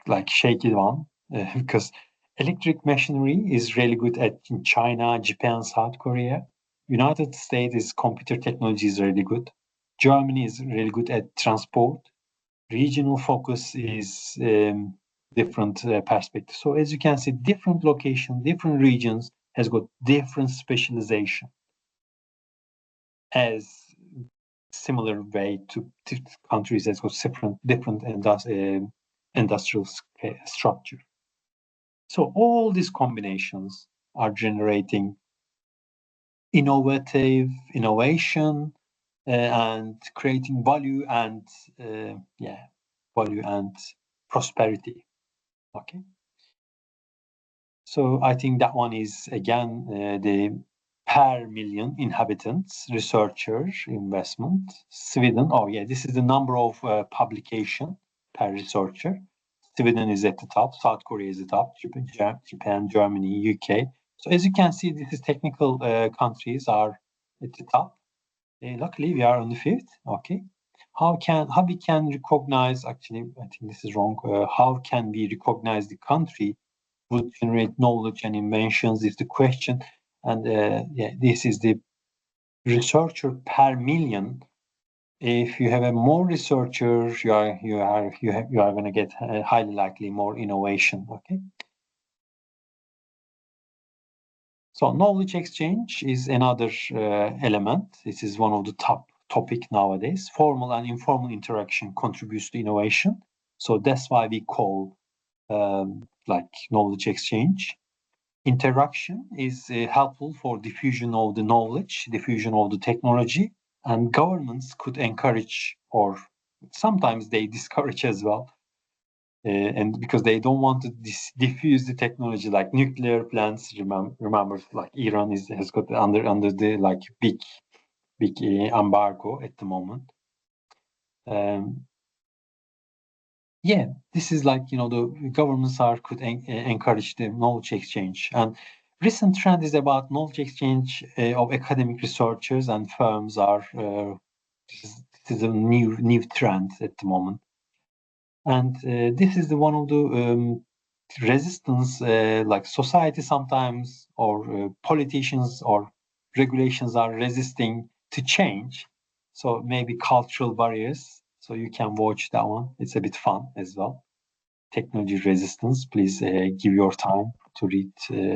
like shaky one, because electric machinery is really good at in China, Japan, South Korea. United States is computer technology is really good. Germany is really good at transport. Regional focus is different perspective. So as you can see, different location, different regions has got different specialization as similar way to countries has got different industrial structure. So all these combinations are generating innovation and creating value and prosperity. Okay. So I think that one is again the per million inhabitants researcher investment. Sweden, oh yeah, this is the number of publication per researcher. Sweden is at the top, South Korea is at the top, Japan, Germany, UK. So as you can see, this is technical countries are at the top. Luckily, we are on the fifth. Okay. How we can recognize? Actually, I think this is wrong. How can we recognize the country would generate knowledge and inventions? Is the question. And this is the researcher per million. If you have a more researchers, you are going to get highly likely more innovation. Okay. So knowledge exchange is another element. This is one of the top topic nowadays. Formal and informal interaction contributes to innovation. So that's why we call like knowledge exchange. Interaction is helpful for diffusion of the knowledge, diffusion of the technology, and governments could encourage, or sometimes they discourage as well, and because they don't want to diffuse the technology, like nuclear plants. Remember, like Iran has got under the like big embargo at the moment. This is like, the governments could encourage the knowledge exchange. And recent trend is about knowledge exchange of academic researchers and firms are this is a new trend at the moment. And this is one of the resistance, like society sometimes, or politicians or regulations are resisting to change. So maybe cultural barriers. So you can watch that one. It's a bit fun as well. Technology resistance. Please give your time to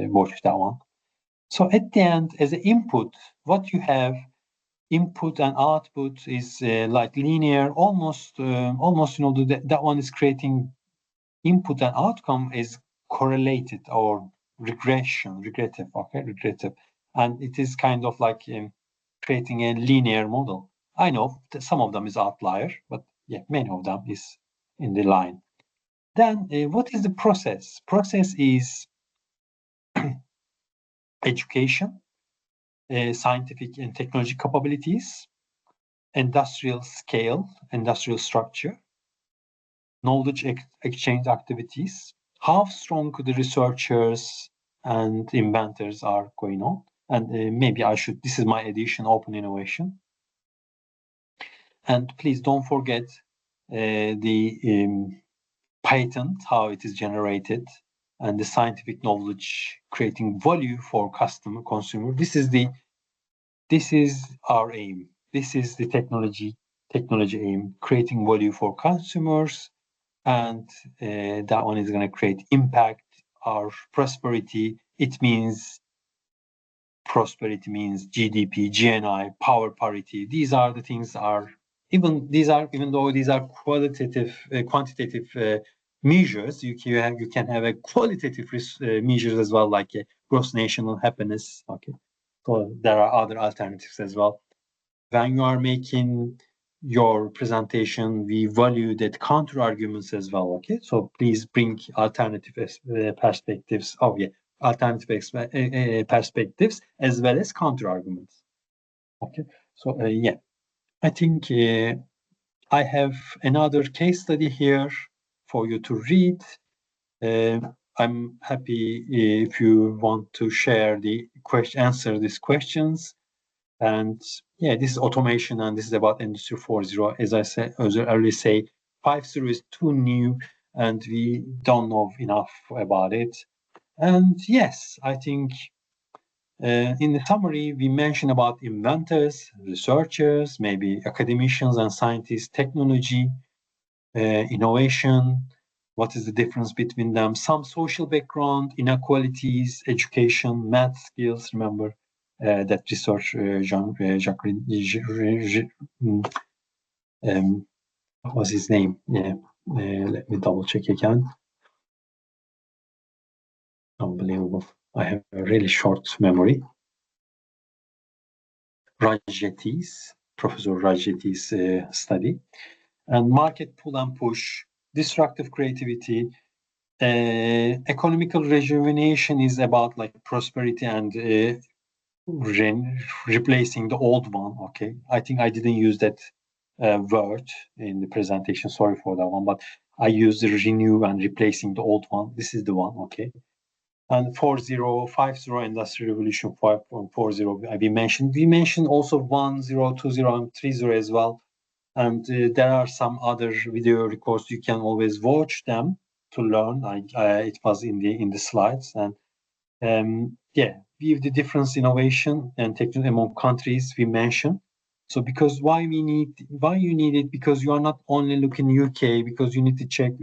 watch that one. So at the end, as an input, what you have, input and output is like linear, almost. That one is creating input and outcome is correlated or regressive, and it is kind of like creating a linear model. I know that some of them is outlier, but many of them is in the line. Then what is the process? Process is education, scientific and technology capabilities, industrial scale, industrial structure, knowledge exchange activities, how strong the researchers and inventors are going on. And maybe this is my edition, open innovation. And please don't forget the patent, how it is generated, and the scientific knowledge creating value for consumer. This is our aim. This is the technology aim, creating value for consumers, and that one is going to create impact, our prosperity. It means prosperity means GDP, GNI, power parity. These are the things even though these are quantitative measures, you can have a qualitative measures as well, like gross national happiness. Okay, so there are other alternatives as well. When you are making your presentation, we value that counter arguments as well. Okay, so please bring alternative perspectives. Alternative perspectives as well as counter arguments. Okay, so I think I have another case study here for you to read. I'm happy if you want to share answer these questions. And this is automation, and this is about Industry 4.0. As I said, as I earlier say, 5.0 is too new, and we don't know enough about it. And yes, I think in the summary, we mentioned about inventors, researchers, maybe academicians and scientists, technology, innovation. What is the difference between them? Some social background, inequalities, education, math skills. Remember that research, Jacqueline, what was his name? Let me double check again. Unbelievable. I have a really short memory. Rajeti's, Professor Rajeti's study. And market pull and push, disruptive creativity, economical rejuvenation is about like prosperity and replacing the old one. Okay, I think I didn't use that word in the presentation. Sorry for that one, but I used the renew and replacing the old one. This is the one. Okay, and 4050 Industrial Revolution 5.40 we mentioned. We mentioned also 10, 20, and 30 as well. And there are some other video records. You can always watch them to learn. It was in the slides. And yeah, with the difference innovation and technology among countries we mentioned. So because why you need it, because you are not only looking UK, because you need to check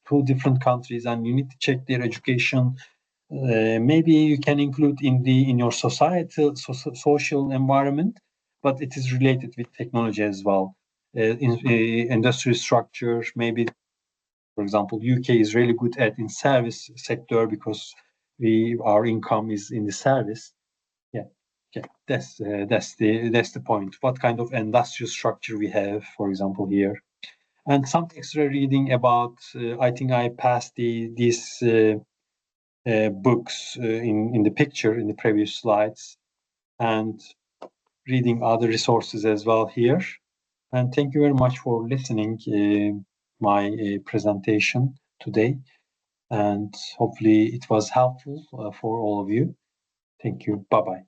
2 different countries and you need to check their education. Maybe you can include in your societal social environment, but it is related with technology as well. Industry structure, maybe, for example, UK is really good at in service sector because our income is in the service. Yeah, that's the point. What kind of industrial structure we have, for example, here, and some extra reading about. I think I passed these books in the picture in the previous slides, and reading other resources as well here. And thank you very much for listening my presentation today. And hopefully it was helpful for all of you. Thank you. Bye-bye.